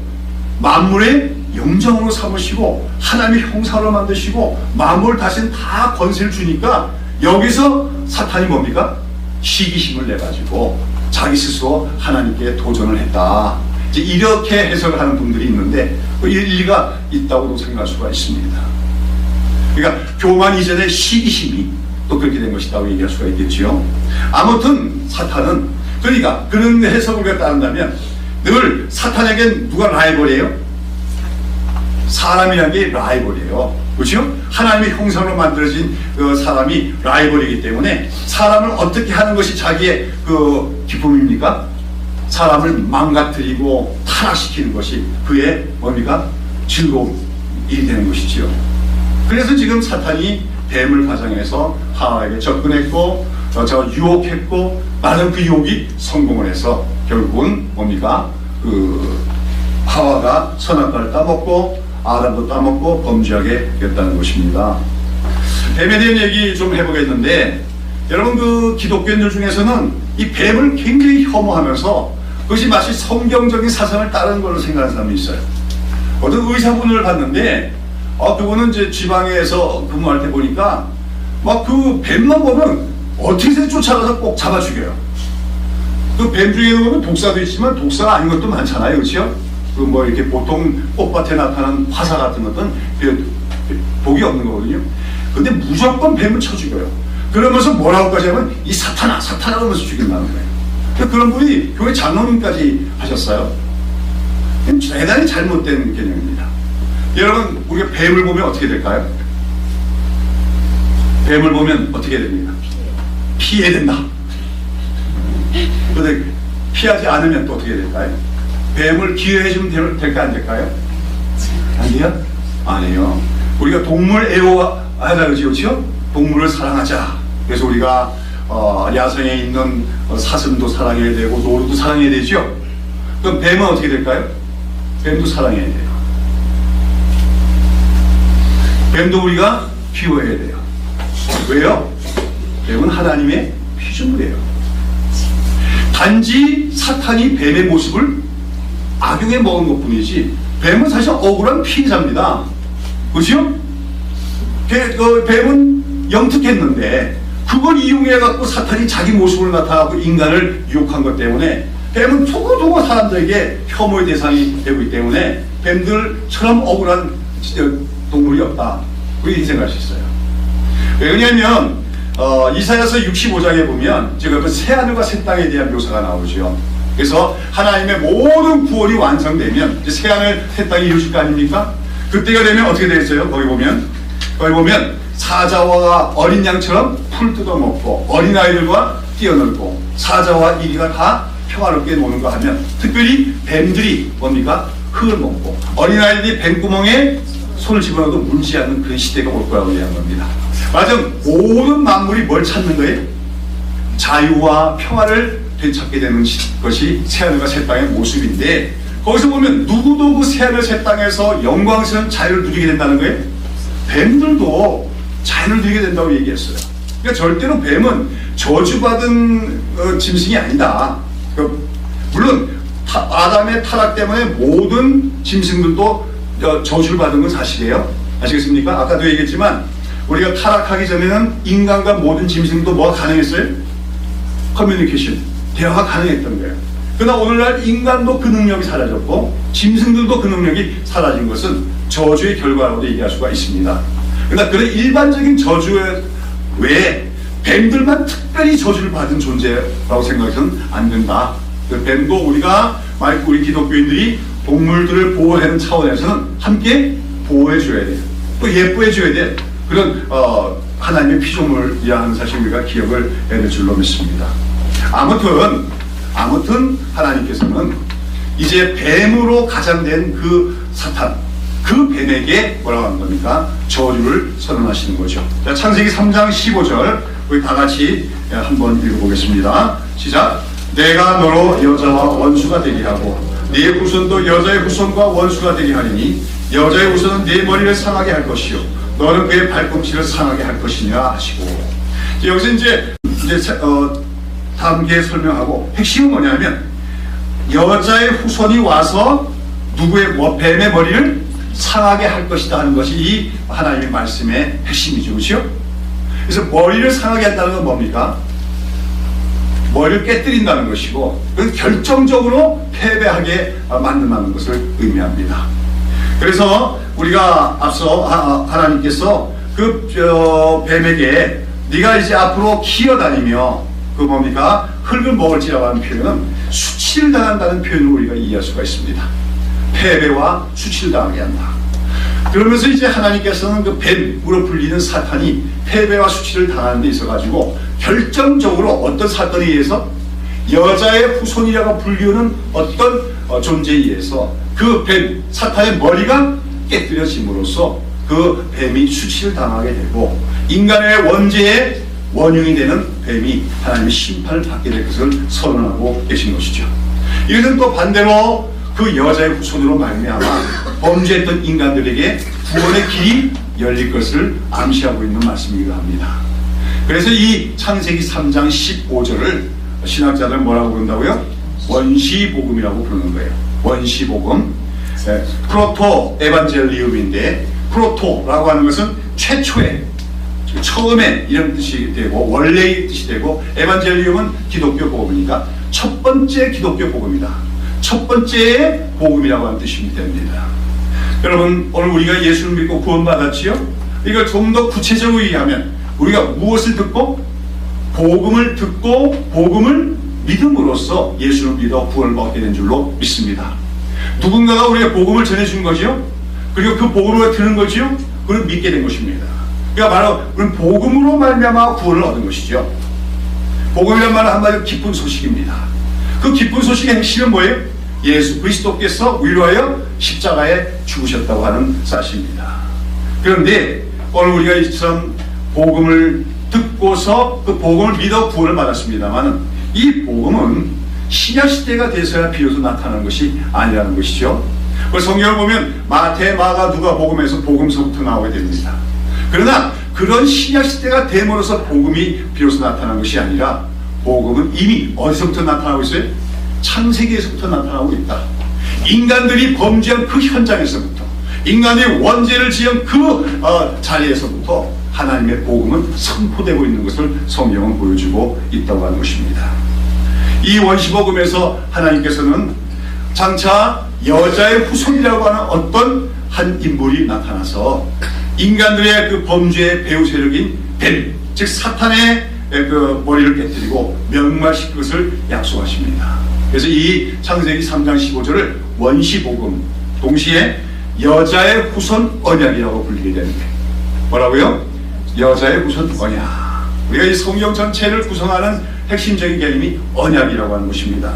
만물의 영정으로 삼으시고 하나님의 형상으로 만드시고 만물 다시는 다 권세를 주니까 여기서 사탄이 뭡니까? 시기심을 내가지고 자기 스스로 하나님께 도전을 했다. 이제 이렇게 해석을 하는 분들이 있는데 일리가 있다고도 생각할 수가 있습니다. 그러니까 교만 이전에 시기심이 또 그렇게 된 것이라고 얘기할 수가 있겠지요. 아무튼 사탄은, 그러니까 그런 해석을 따른다면 늘 사탄에겐 누가 라이벌이에요? 사람이라는 게 라이벌이에요. 그렇죠? 하나님의 형상으로 만들어진 그 사람이 라이벌이기 때문에 사람을 어떻게 하는 것이 자기의 그 기쁨입니까? 사람을 망가뜨리고 타락시키는 것이 그의 뭡니까? 즐거운 일이 되는 것이지요. 그래서 지금 사탄이 뱀을 가장해서 하와에게 접근했고 유혹했고, 많은 그 유혹이 성공을 해서 결국은 뭡니까? 하와가 선악과를 따먹고 아담도 따먹고 범죄하게 됐다는 것입니다. 뱀에 대한 얘기 좀 해보겠는데, 여러분 그 기독교인들 중에서는 이 뱀을 굉장히 혐오하면서 그것이 마치 성경적인 사상을 따르는 걸로 생각하는 사람이 있어요. 어떤 의사분을 봤는데 그거는 이제 지방에서 근무할 때 보니까 막 그 뱀만 보면 어떻게든 쫓아가서 꼭 잡아 죽여요. 그 뱀 중에 보면 독사도 있지만 독사가 아닌 것도 많잖아요, 그렇죠? 그 뭐 이렇게 보통 꽃밭에 나타나는 화사 같은 것은 독이 없는 거거든요. 근데 무조건 뱀을 쳐 죽여요. 그러면서 뭐라고까지 하면 이 사탄아 그러면서 죽인다는 거예요. 그런 분이 교회 장로님까지 하셨어요. 대단히 잘못된 개념입니다. 여러분, 우리가 뱀을 보면 어떻게 될까요? 뱀을 보면 어떻게 됩니까? 피해야 된다. 그런데 피하지 않으면 또 어떻게 될까요? 뱀을 기회해주면 될까 안 될까요? 안 돼요? 아니에요. 우리가 동물 애호하자 그렇죠? 동물을 사랑하자. 그래서 우리가 야생에 있는 사슴도 사랑해야 되고 노루도 사랑해야 되죠. 그럼 뱀은 어떻게 될까요? 뱀도 사랑해야 돼요. 뱀도 우리가 키워야 돼요. 왜요? 뱀은 하나님의 피조물이에요. 단지 사탄이 뱀의 모습을 악용해 먹은 것 뿐이지 뱀은 사실 억울한 피해자입니다. 그렇죠? 뱀은 영특했는데 그걸 이용해 갖고 사탄이 자기 모습을 나타나고 인간을 유혹한 것 때문에 뱀은 두고두고 사람들에게 혐오의 대상이 되고 있기 때문에 뱀들처럼 억울한 동물이 없다. 그렇게 생각할 수 있어요. 왜냐하면 이사야서 65장에 보면 제가 그 새하늘과 새 땅에 대한 묘사가 나오죠. 그래서 하나님의 모든 구원이 완성되면 새하늘 새 땅이 이루어질 거 아닙니까? 그때가 되면 어떻게 되겠어요? 거기 보면 사자와 어린 양처럼 풀 뜯어먹고 어린아이들과 뛰어놀고 사자와 이리가 다 평화롭게 노는 거 하면 특별히 뱀들이 뭡니까? 흙을 먹고 어린아이들이 뱀구멍에 손을 집어넣어도 물지 않는 그런 시대가 올 거라고 얘기한 겁니다. 맞아, 모든 만물이 뭘 찾는 거예요? 자유와 평화를 되찾게 되는 것이 새하늘과 새 땅의 모습인데 거기서 보면 누구도 그 새하늘 새 땅에서 영광스러운 자유를 누리게 된다는 거예요. 뱀들도 자유를 누리게 된다고 얘기했어요. 그러니까 절대로 뱀은 저주받은 짐승이 아니다. 물론 아담의 타락 때문에 모든 짐승들도 저주를 받은 건 사실이에요. 아시겠습니까? 아까도 얘기했지만 우리가 타락하기 전에는 인간과 모든 짐승도 뭐가 가능했어요? 커뮤니케이션, 대화가 가능했던 거예요. 그러나 오늘날 인간도 그 능력이 사라졌고 짐승들도 그 능력이 사라진 것은 저주의 결과라고도 얘기할 수가 있습니다. 그러나 그런 일반적인 저주 외에 뱀들만 특별히 저주를 받은 존재라고 생각해서는 안 된다. 뱀도 우리 기독교인들이 동물들을 보호하는 차원에서는 함께 보호해줘야 돼요. 또 예뻐해줘야 돼요. 그런 하나님의 피조물이라 하는 사실 우리가 기억을 해야 될 줄로 믿습니다. 아무튼 하나님께서는 이제 뱀으로 가장된 그 사탄, 그 뱀에게 뭐라고 하는 겁니까? 저주를 선언하시는 거죠. 자, 창세기 3장 15절 우리 다 같이 한번 읽어보겠습니다. 시작. 내가 너로 여자와 원수가 되게 하고 네 후손도 여자의 후손과 원수가 되게 하리니 여자의 후손은 네 머리를 상하게 할 것이요 너는 그의 발꿈치를 상하게 할 것이냐 하시고. 여기서 이제 다음 게 설명하고 핵심은 뭐냐면 여자의 후손이 와서 뱀의 머리를 상하게 할 것이다 하는 것이 이 하나님의 말씀의 핵심이죠. 그렇죠? 그래서 머리를 상하게 한다는 건 뭡니까? 머리를 깨뜨린다는 것이고 결정적으로 패배하게 만든다는 것을 의미합니다. 그래서 우리가 앞서 하나님께서 그 뱀에게 네가 이제 앞으로 기어다니며 그 뭡니까? 흙을 먹을지라고 하는 표현은 수치를 당한다는 표현으로 우리가 이해할 수가 있습니다. 패배와 수치를 당하게 한다. 그러면서 이제 하나님께서는 그 뱀으로 불리는 사탄이 패배와 수치를 당하는 데 있어가지고 결정적으로 어떤 사건에 의해서 여자의 후손이라고 불리우는 어떤 존재에 의해서 그 뱀, 사탄의 머리가 깨뜨려짐으로써 그 뱀이 수치를 당하게 되고 인간의 원죄의 원흉이 되는 뱀이 하나님의 심판을 받게 될 것을 선언하고 계신 것이죠. 이것은 또 반대로 그 여자의 후손으로 말미암아 범죄했던 인간들에게 구원의 길이 열릴 것을 암시하고 있는 말씀이기도 합니다. 그래서 이 창세기 3장 15절을 신학자들은 뭐라고 부른다고요? 원시복음이라고 부르는 거예요. 원시복음. 프로토 에반젤리움인데 프로토라고 하는 것은 최초의, 처음에 이런 뜻이 되고 원래의 뜻이 되고, 에반젤리움은 기독교 복음이니까 첫 번째 기독교 복음이다. 첫 번째의 복음이라고 하는 뜻이 됩니다. 여러분, 오늘 우리가 예수를 믿고 구원받았지요? 이걸 좀 더 구체적으로 얘기하면 우리가 무엇을 듣고? 복음을 듣고 복음을 믿음으로써 예수를 믿어 구원을 받게 된 줄로 믿습니다. 누군가가 우리가 복음을 전해준 거죠. 그리고 그 복음을 들은 거죠. 그리고 믿게 된 것입니다. 그러니까 바로 우리는 복음으로 말미암아 구원을 얻은 것이죠. 복음이란 말은 한마디로 기쁜 소식입니다. 그 기쁜 소식의 핵심은 뭐예요? 예수 그리스도께서 우리를 위하여 십자가에 죽으셨다고 하는 사실입니다. 그런데 오늘 우리가 이처럼 복음을 듣고서 그 복음을 믿어 구원을 받았습니다만, 이 복음은 신약시대가 돼서야 비로소 나타나는 것이 아니라는 것이죠. 성경을 보면 마태, 마가, 누가 복음에서 복음서부터 나오게 됩니다. 그러나 그런 신약시대가 됨으로써 복음이 비로소 나타난 것이 아니라, 복음은 이미 어디서부터 나타나고 있어요? 창세기에서부터 나타나고 있다. 인간들이 범죄한 그 현장에서부터, 인간의 원죄를 지은 그 자리에서부터 하나님의 복음은 선포되고 있는 것을 성경은 보여주고 있다고 하는 것입니다. 이 원시복음에서 하나님께서는 장차 여자의 후손이라고 하는 어떤 한 인물이 나타나서 인간들의 그 범죄의 배후 세력인 뱀, 즉 사탄의 그 머리를 깨뜨리고 멸망시킬 것을 약속하십니다. 그래서 이 창세기 3장 15절을 원시복음, 동시에 여자의 후손 언약이라고 불리게 되는데, 뭐라고요? 여자의 후손 언약. 우리가 이 성경 전체를 구성하는 핵심적인 개념이 언약이라고 하는 것입니다.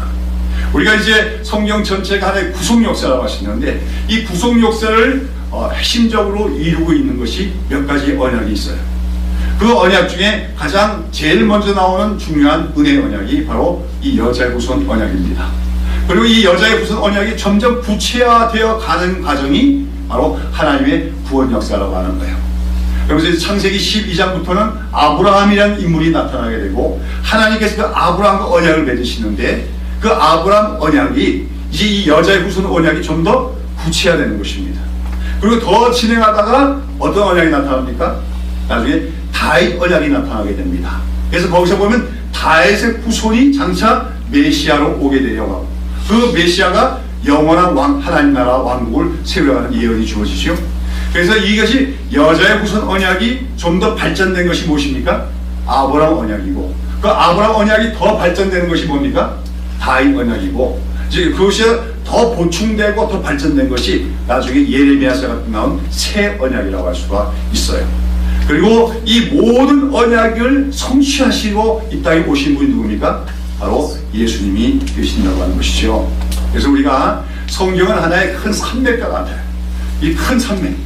우리가 이제 성경 전체가 하나의 구속 역사라고 하시는데, 이 구속 역사를 핵심적으로 이루고 있는 것이 몇 가지 언약이 있어요. 그 언약 중에 가장 제일 먼저 나오는 중요한 은혜의 언약이 바로 이 여자의 후손 언약입니다. 그리고 이 여자의 후손 언약이 점점 구체화되어 가는 과정이 바로 하나님의 구원 역사라고 하는 거예요. 그래서 창세기 12장부터는 아브라함이라는 인물이 나타나게 되고, 하나님께서 그 아브라함과 언약을 맺으시는데, 그 아브라함 언약이 이제 이 여자의 후손 언약이 좀 더 구체화되는 것입니다. 그리고 더 진행하다가 어떤 언약이 나타납니까? 나중에 다윗 언약이 나타나게 됩니다. 그래서 거기서 보면 다윗의 후손이 장차 메시아로 오게 되려고, 그 메시아가 영원한 왕, 하나님 나라 왕국을 세우려는 예언이 주어지죠. 그래서 이것이 여자의 후손 언약이 좀 더 발전된 것이 무엇입니까? 아브라함 언약이고, 그 아브라함 언약이 더 발전되는 것이 뭡니까? 다윗 언약이고, 즉 그것이 더 보충되고 더 발전된 것이 나중에 예레미야서가 나온 새 언약이라고 할 수가 있어요. 그리고 이 모든 언약을 성취하시고 이 땅에 오신 분이 누굽니까? 바로 예수님이 되신다고 하는 것이죠. 그래서 우리가 성경은 하나의 큰 산맥과 같아요. 이 큰 산맥.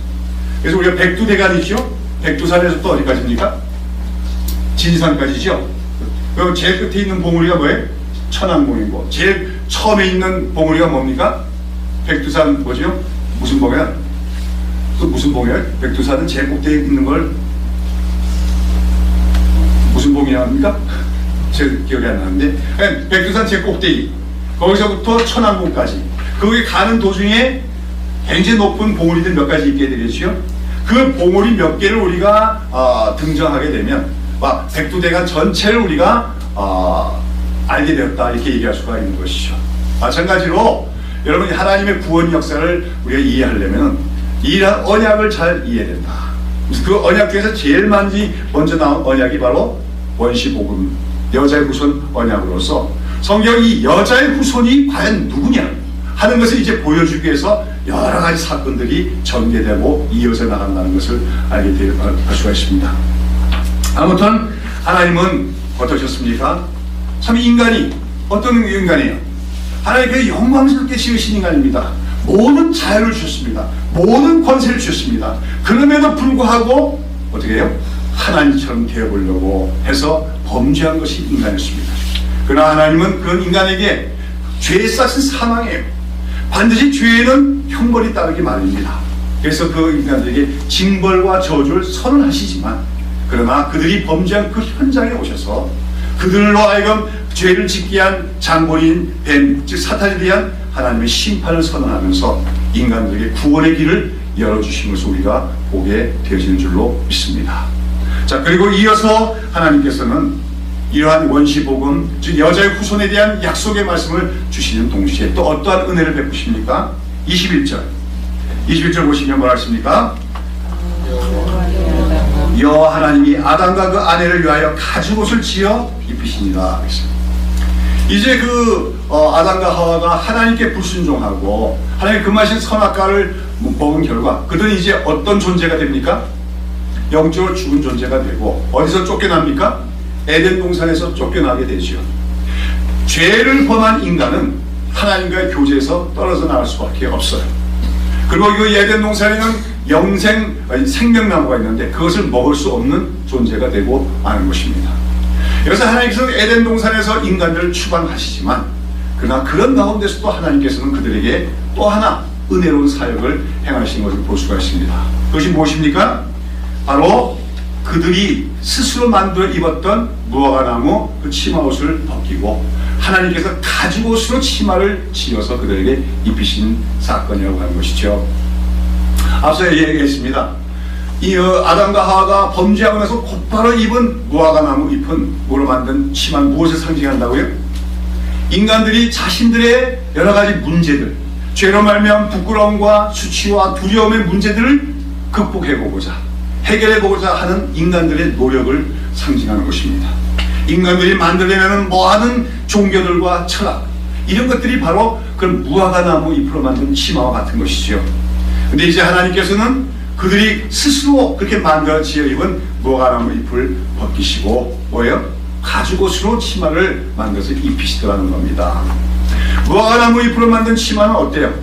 그래서 우리가 백두대간이죠. 백두산에서부터 어디까지입니까? 진산까지죠. 그리고 제일 끝에 있는 봉우리가 뭐예요? 천왕봉이고, 제일 처음에 있는 봉우리가 뭡니까? 백두산 뭐죠? 무슨 봉이야? 또 무슨 봉이야? 백두산은 제일 꼭대기에 있는 걸 무슨 봉이라 합니까? 제 기억이 안 나는데, 백두산 제일 꼭대기, 거기서부터 천왕봉까지, 거기 가는 도중에 굉장히 높은 봉우리들 몇 가지 있게 되겠죠. 그 봉우리 몇 개를 우리가 등장하게 되면 백두대간 전체를 우리가 알게 되었다, 이렇게 얘기할 수가 있는 것이죠. 마찬가지로 여러분이 하나님의 구원 역사를 우리가 이해하려면 이러한 언약을 잘 이해해야 된다. 그 언약 중에서 제일 먼저 나온 언약이 바로 원시복음, 여자의 후손 언약으로서 성경이 여자의 후손이 과연 누구냐 하는 것을 이제 보여주기 위해서 여러 가지 사건들이 전개되고 이어져 나간다는 것을 알게 될 수가 있습니다. 아무튼 하나님은 어떠셨습니까? 참 인간이 어떤 인간이에요? 하나님께서 영광스럽게 지으신 인간입니다. 모든 자유를 주셨습니다. 모든 권세를 주셨습니다. 그럼에도 불구하고 어떻게 해요? 하나님처럼 되어보려고 해서 범죄한 것이 인간이었습니다. 그러나 하나님은 그런 인간에게 죄에 쌓인 사망이에요. 반드시 죄에는 형벌이 따르기 마련입니다. 그래서 그 인간들에게 징벌과 저주를 선언하시지만, 그러나 그들이 범죄한 그 현장에 오셔서 그들로 하여금 죄를 짓게 한 장본인 뱀, 즉 사탄에 대한 하나님의 심판을 선언하면서 인간들에게 구원의 길을 열어주신 것을 우리가 보게 되어지는 줄로 믿습니다. 자, 그리고 이어서 하나님께서는 이러한 원시복음, 즉 여자의 후손에 대한 약속의 말씀을 주시는 동시에 또 어떠한 은혜를 베푸십니까? 21절 보시면 뭐라 하십니까? 여호와 하나님이 아담과 그 아내를 위하여 가죽옷을 지어 입히시니라. 이제 아담과 하와가 하나님께 불순종하고 하나님 금하신 선악과를 먹은 결과 그들은 이제 어떤 존재가 됩니까? 영적으로 죽은 존재가 되고 어디서 쫓겨납니까? 에덴 동산에서 쫓겨나게 되죠. 죄를 범한 인간은 하나님과의 교제에서 떨어져 나갈 수밖에 없어요. 그리고 그 에덴 동산에는 생명나무가 있는데 그것을 먹을 수 없는 존재가 되고 마는 것입니다. 그래서 하나님께서는 에덴 동산에서 인간들을 추방하시지만 그러나 그런 가운데서도 하나님께서는 그들에게 또 하나 은혜로운 사역을 행하신 것을 볼 수가 있습니다. 그것이 무엇입니까? 바로 그들이 스스로 만들어 입었던 무화과나무 그 치마옷을 벗기고 하나님께서 가죽옷으로 치마를 지어서 그들에게 입히신 사건이라고 하는 것이죠. 앞서 얘기했습니다. 이 아담과 하와가 범죄하고 나서 곧바로 입은 무화과나무 잎은 뭐로 만든 치마는 무엇을 상징한다고요? 인간들이 자신들의 여러 가지 문제들, 죄로 말미암은 부끄러움과 수치와 두려움의 문제들을 극복해보고자 해결해보고자 하는 인간들의 노력을 상징하는 것입니다. 인간들이 만들어내는 많은 종교들과 철학, 이런 것들이 바로 그런 무화과나무 잎으로 만든 치마와 같은 것이죠. 근데 이제 하나님께서는 그들이 스스로 그렇게 만들어 지어 입은 무화과나무 잎을 벗기시고 뭐예요? 가죽옷으로 치마를 만들어서 입히시더라는 겁니다. 무화과나무 잎으로 만든 치마는 어때요?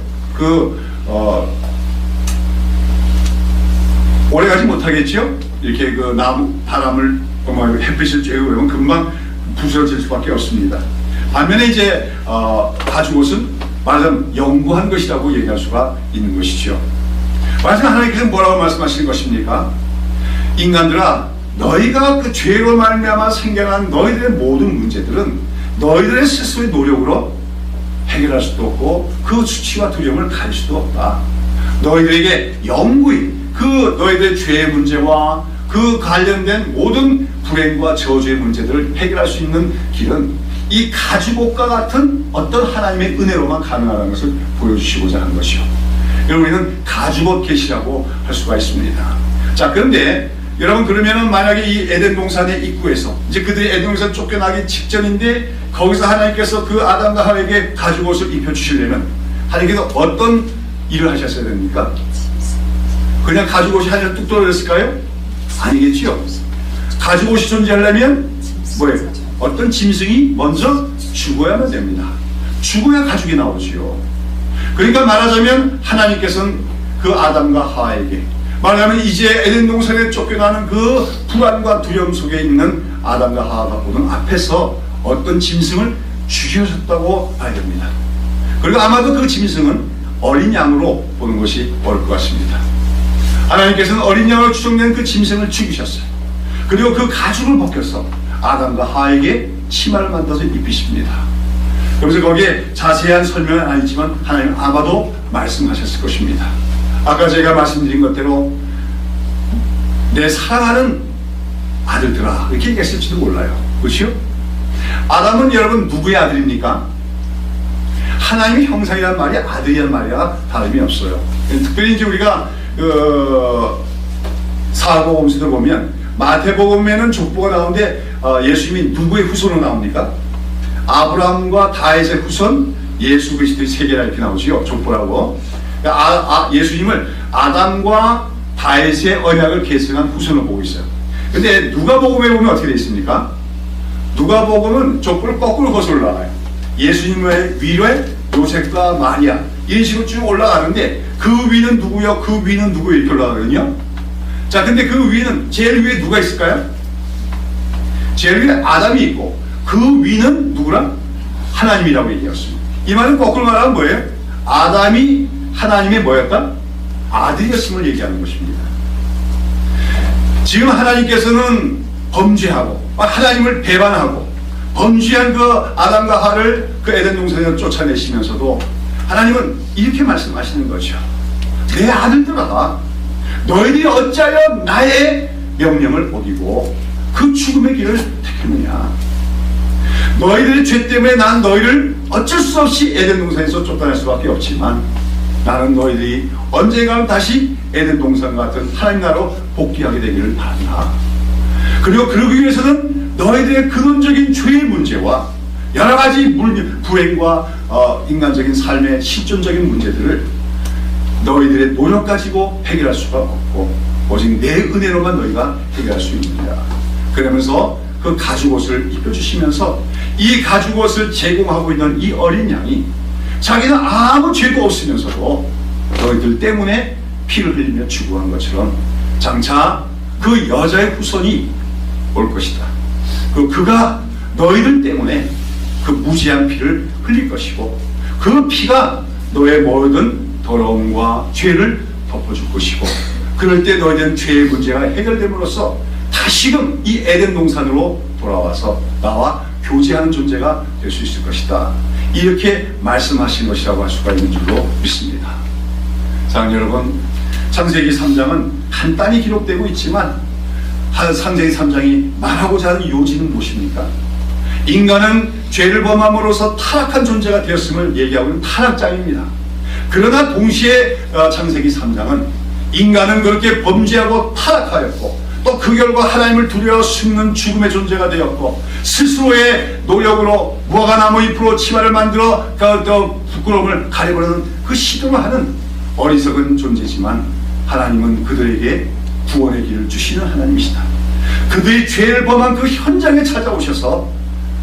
오래가지 못하겠죠? 이렇게 그 나무, 바람을, 햇빛을 쬐고 그러면 금방 부서질 수밖에 없습니다. 반면에 이제 가죽옷은 말하자면 영구한 것이라고 얘기할 수가 있는 것이죠. 마지막 하나님께서 뭐라고 말씀하시는 것입니까? 인간들아, 너희가 그 죄로 말미암아 생겨난 너희들의 모든 문제들은 너희들의 스스로의 노력으로 해결할 수도 없고 그 수치와 두려움을 가릴 수도 없다. 너희들에게 영구히 그 너희들의 죄의 문제와 그 관련된 모든 불행과 저주의 문제들을 해결할 수 있는 길은 이 가죽옷과 같은 어떤 하나님의 은혜로만 가능하다는 것을 보여주시고자 하는 것이요. 여러분, 우리는 가죽옷 계시라고 할 수가 있습니다. 자, 그런데 여러분, 그러면은 만약에 이 에덴 동산의 입구에서 이제 그들이 에덴 동산 쫓겨나기 직전인데 거기서 하나님께서 그 아담과 하와에게 가죽옷을 입혀주시려면 하나님께서 어떤 일을 하셨어야 됩니까? 그냥 가죽옷이 하늘에 뚝 떨어졌을까요? 아니겠지요. 가죽옷이 존재하려면 뭐예요? 어떤 짐승이 먼저 죽어야만 됩니다. 죽어야 가죽이 나오지요. 그러니까 말하자면 하나님께서는 그 아담과 하와에게 말하자면 이제 에덴 동산에 쫓겨나는 그 불안과 두려움 속에 있는 아담과 하와가 보는 앞에서 어떤 짐승을 죽이셨다고 봐야 됩니다. 그리고 아마도 그 짐승은 어린 양으로 보는 것이 옳을 것 같습니다. 하나님께서는 어린 양으로 추정된 그 짐승을 죽이셨어요. 그리고 그 가죽을 벗겨서 아담과 하와에게 치마를 만들어서 입히십니다. 그래서 거기에 자세한 설명은 아니지만 하나님은 아마도 말씀하셨을 것입니다. 아까 제가 말씀드린 것대로 내 사랑하는 아들들아 이렇게 얘기했을지도 몰라요. 그렇죠? 아담은 여러분 누구의 아들입니까? 하나님의 형상이라는 말이 아들이라는 말이야 다름이 없어요. 특별히 이제 우리가 사복음서도 보면 마태복음에는 족보가 나오는데 예수님이 누구의 후손으로 나옵니까? 아브라함과 다윗의 후손 예수 그리스도의 세계라 이렇게 나오지요. 족보라고. 예수님을 아담과 다윗의 언약을 계승한 후손으로 보고 있어요. 근데 누가복음에 보면 어떻게 되어 있습니까? 누가복음은 족보를 거꾸로 거슬러 올라가요. 예수님의 위로에 요셉과 마리아 이런 식으로 쭉 올라가는데 그 위는 누구요? 그 위는 누구 이렇게 올라가거든요. 자, 근데 그 위는 제일 위에 누가 있을까요? 제일 위에 아담이 있고 그 위는 누구라? 하나님이라고 얘기했습니다. 이 말은 거꾸로 말하면 뭐예요? 아담이 하나님의 뭐였다? 아들이었음을 얘기하는 것입니다. 지금 하나님께서는 범죄하고 하나님을 배반하고 범죄한 그 아담과 하와를 그 에덴 동산에서 쫓아내시면서도 하나님은 이렇게 말씀하시는 거죠. 내 아들들아, 너희들이 어찌하여 나의 명령을 어기고 그 죽음의 길을 택했느냐. 너희들의 죄 때문에 난 너희를 어쩔 수 없이 에덴 동산에서 쫓아낼 수밖에 없지만 나는 너희들이 언젠가는 다시 에덴 동산 같은 하나님 나라로 복귀하게 되기를 바란다. 그리고 그러기 위해서는 너희들의 근원적인 죄의 문제와 여러 가지 불행과 인간적인 삶의 실존적인 문제들을 너희들의 노력 가지고 해결할 수가 없고 오직 내 은혜로만 너희가 해결할 수 있느니라. 그러면서 그 가죽옷을 입혀주시면서 이 가죽옷을 제공하고 있는 이 어린 양이 자기는 아무 죄도 없으면서도 너희들 때문에 피를 흘리며 죽어간 것처럼 장차 그 여자의 후손이 올 것이다. 그가 너희들 때문에 그 무지한 피를 흘릴 것이고 그 피가 너의 모든 더러움과 죄를 덮어줄 것이고 그럴 때 너희들은 죄의 문제가 해결됨으로써 다시금 이 에덴 동산으로 돌아와서 나와 교제하는 존재가 될 수 있을 것이다. 이렇게 말씀하신 것이라고 할 수가 있는 줄로 믿습니다. 사랑하는 여러분, 창세기 3장은 간단히 기록되고 있지만 창세기 3장이 말하고자 하는 요지는 무엇입니까? 인간은 죄를 범함으로써 타락한 존재가 되었음을 얘기하고 있는 타락장입니다. 그러나 동시에 창세기 3장은 인간은 그렇게 범죄하고 타락하였고 또 그 결과 하나님을 두려워 숨는 죽음의 존재가 되었고 스스로의 노력으로 무화과 나무 잎으로 치마를 만들어 그 부끄러움을 가려보려는 그 시도를 하는 어리석은 존재지만 하나님은 그들에게 구원의 길을 주시는 하나님이시다. 그들이 죄를 범한 그 현장에 찾아오셔서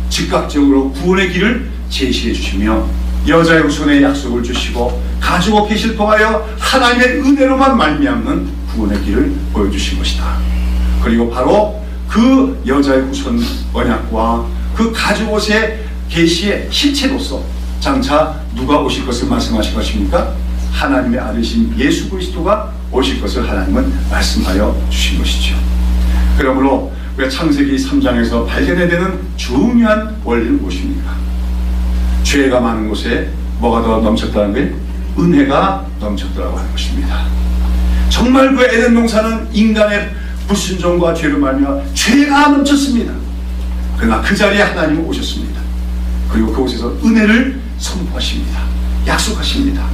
즉각적으로 구원의 길을 제시해 주시며 여자의 후손의 약속을 주시고 가지고 계실 통하여 하나님의 은혜로만 말미암는 구원의 길을 보여주신 것이다. 그리고 바로 그 여자의 후손 언약과 그 가죽옷의 계시의 실체로서 장차 누가 오실 것을 말씀하신 것입니까? 하나님의 아들이신 예수 그리스도가 오실 것을 하나님은 말씀하여 주신 것이죠. 그러므로 우리가 창세기 3장에서 발견해야 되는 중요한 원리는 무엇입니까? 죄가 많은 곳에 뭐가 더 넘쳤다는 게 은혜가 넘쳤더라고 하는 것입니다. 정말 그 에덴 동산은 인간의 불순종과 죄로 말미암아 죄가 넘쳤습니다. 그러나 그 자리에 하나님은 오셨습니다. 그리고 그곳에서 은혜를 선포하십니다. 약속하십니다.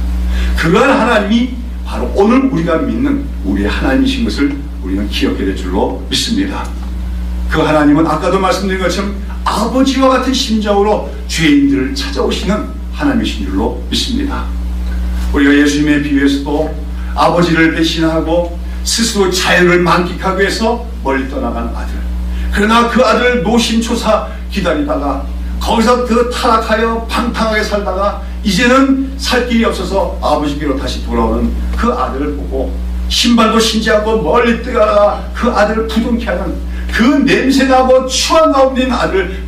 그러한 하나님이 바로 오늘 우리가 믿는 우리의 하나님이신 것을 우리는 기억해야 될 줄로 믿습니다. 그 하나님은 아까도 말씀드린 것처럼 아버지와 같은 심정으로 죄인들을 찾아오시는 하나님이신 줄로 믿습니다. 우리가 예수님의 비유에서도 아버지를 배신하고 스스로 자유를 만끽하기 위해서 멀리 떠나간 아들, 그러나 그 아들을 노심초사 기다리다가 거기서 그 타락하여 방탕하게 살다가 이제는 살 길이 없어서 아버지께로 다시 돌아오는 그 아들을 보고 신발도 신지 않고 멀리 뛰어가 그 아들을 부둥켜 하는 그 냄새나고 추한 가운데 있는 아들을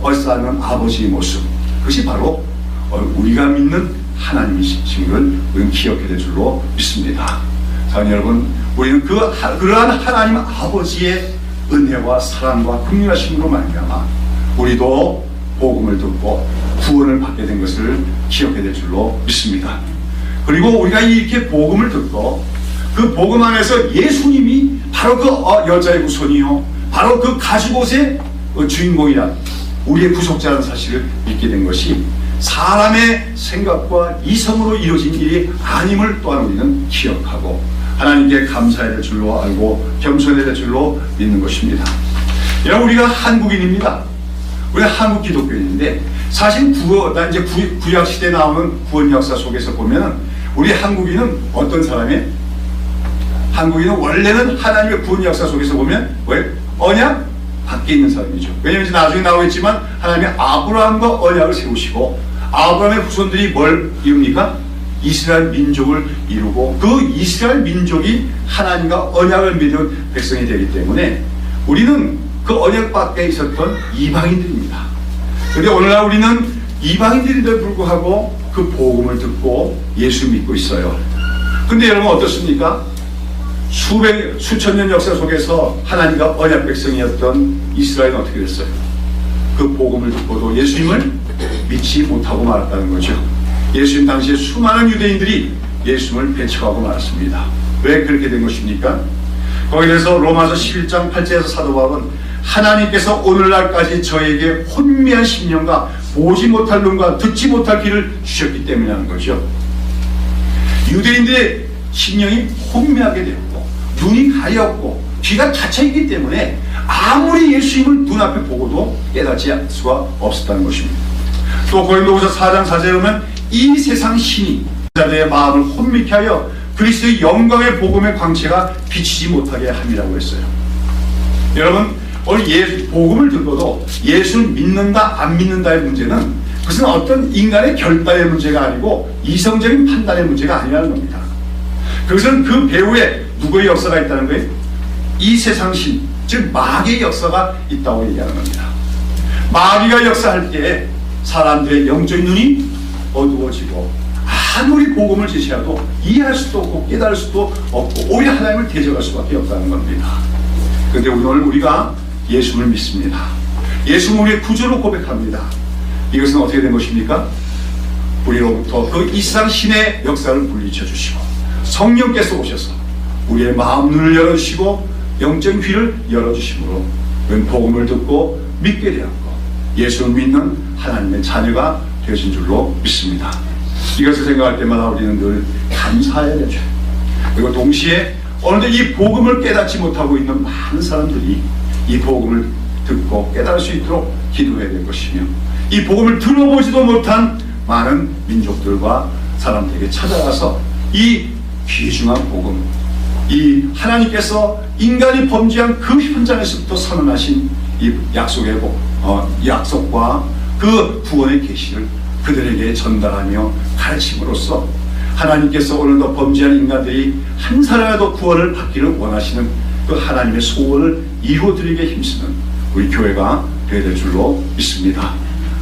얼싸는 아버지의 모습, 그것이 바로 우리가 믿는 하나님이신 걸 우리는 기억해야 될 줄로 믿습니다. 자, 여러분, 우리는 그러한 하나님 아버지의 은혜와 사랑과 긍휼하심으로 말미암아 우리도 복음을 듣고 구원을 받게 된 것을 기억해야 될 줄로 믿습니다. 그리고 우리가 이렇게 복음을 듣고 그 복음 안에서 예수님이 바로 그 여자의 후손이요, 바로 그 가죽옷의 주인공이라 우리의 구속자라는 사실을 믿게 된 것이 사람의 생각과 이성으로 이루어진 일이 아님을 또한 우리는 기억하고 하나님께 감사해야 될 줄로 알고 겸손해야 될 줄로 믿는 것입니다. 여러분, 우리가 한국인입니다. 우리가 한국 기독교인인데 사실 구약 시대에 나오는 구원 역사 속에서 보면 우리 한국인은 어떤 사람이에요? 한국인은 원래는 하나님의 구원 역사 속에서 보면 왜? 언약 밖에 있는 사람이죠. 왜냐하면 나중에 나오겠지만 하나님이 아브라함과 언약을 세우시고 아브라함의 후손들이 뭘 이룹니까? 이스라엘 민족을 이루고 그 이스라엘 민족이 하나님과 언약을 맺은 백성이 되기 때문에 우리는 그 언약 밖에 있었던 이방인들입니다. 그런데 오늘날 우리는 이방인들인데도 불구하고 그 복음을 듣고 예수 믿고 있어요. 근데 여러분 어떻습니까? 수천 년 역사 속에서 하나님과 언약 백성이었던 이스라엘은 어떻게 됐어요? 그 복음을 듣고도 예수님을 믿지 못하고 말았다는 거죠. 예수님 당시에 수많은 유대인들이 예수님을 배척하고 말았습니다. 왜 그렇게 된 것입니까? 거기에 대해서 로마서 11장 8절에서 사도 바울은 하나님께서 오늘날까지 저에게 혼미한 심령과 보지 못할 눈과 듣지 못할 귀를 주셨기 때문이라는 거죠. 유대인들의 심령이 혼미하게 되었고 눈이 가렸고 귀가 닫혀있기 때문에 아무리 예수님을 눈앞에 보고도 깨닫지 않을 수가 없었다는 것입니다. 또 고린도후서 4장 4절에 보면 이 세상 신이 자들의 마음을 혼미케 하여 그리스도의 영광의 복음의 광채가 비치지 못하게 함이라고 했어요. 여러분, 오늘 복음을 듣고도 예수를 믿는다 안 믿는다의 문제는 그것은 어떤 인간의 결단의 문제가 아니고 이성적인 판단의 문제가 아니라는 겁니다. 그것은 그 배후에 누구의 역사가 있다는 거예요? 이 세상 신, 즉 마귀의 역사가 있다고 얘기하는 겁니다. 마귀가 역사할 때 사람들의 영적인 눈이 어두워지고 아무리 복음을 제시해도 이해할 수도 없고 깨달을 수도 없고 오히려 하나님을 대적할 수밖에 없다는 겁니다. 그런데 오늘 우리가 예수를 믿습니다. 예수는 우리의 구주로 고백합니다. 이것은 어떻게 된 것입니까? 우리로부터 그 이 세상 신의 역사를 물리쳐 주시고 성령께서 오셔서 우리의 마음 눈을 열어주시고 영적인 귀를 열어주심으로 우리는 복음을 듣고 믿게 되었고 예수를 믿는 하나님의 자녀가 되어진 줄로 믿습니다. 이것을 생각할 때마다 우리는 늘 감사해야 되죠. 그리고 동시에 오늘도 이 복음을 깨닫지 못하고 있는 많은 사람들이 이 복음을 듣고 깨달을 수 있도록 기도해야 될 것이며 이 복음을 들어보지도 못한 많은 민족들과 사람들에게 찾아가서 이 귀중한 복음, 이 하나님께서 인간이 범죄한 그 현장에서부터 선언하신 이 약속의 약속과 그 구원의 계시를 그들에게 전달하며 가르침으로써 하나님께서 오늘도 범죄한 인간들이 한 사람이라도 구원을 받기를 원하시는 그 하나님의 소원을 이루어드리게 힘쓰는 우리 교회가 되어야 될 줄로 믿습니다.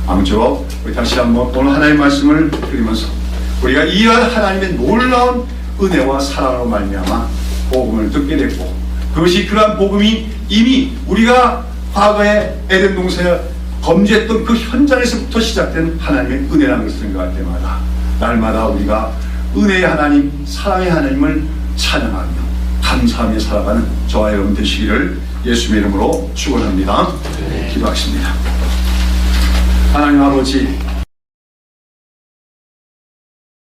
아무쪼록 우리 다시 한번 오늘 하나님의 말씀을 드리면서 우리가 이 하나님의 놀라운 은혜와 사랑으로 말미암아 복음을 듣게 됐고 그것이 그러한 복음이 이미 우리가 과거에 에덴 동산에 범죄했던 그 현장에서부터 시작된 하나님의 은혜라는 것을 생각할 때마다 날마다 우리가 은혜의 하나님, 사랑의 하나님을 찬양하며 감사하며 살아가는 저와 여러분 되시기를 예수님의 이름으로 축원합니다. 기도하겠습니다. 하나님 아버지,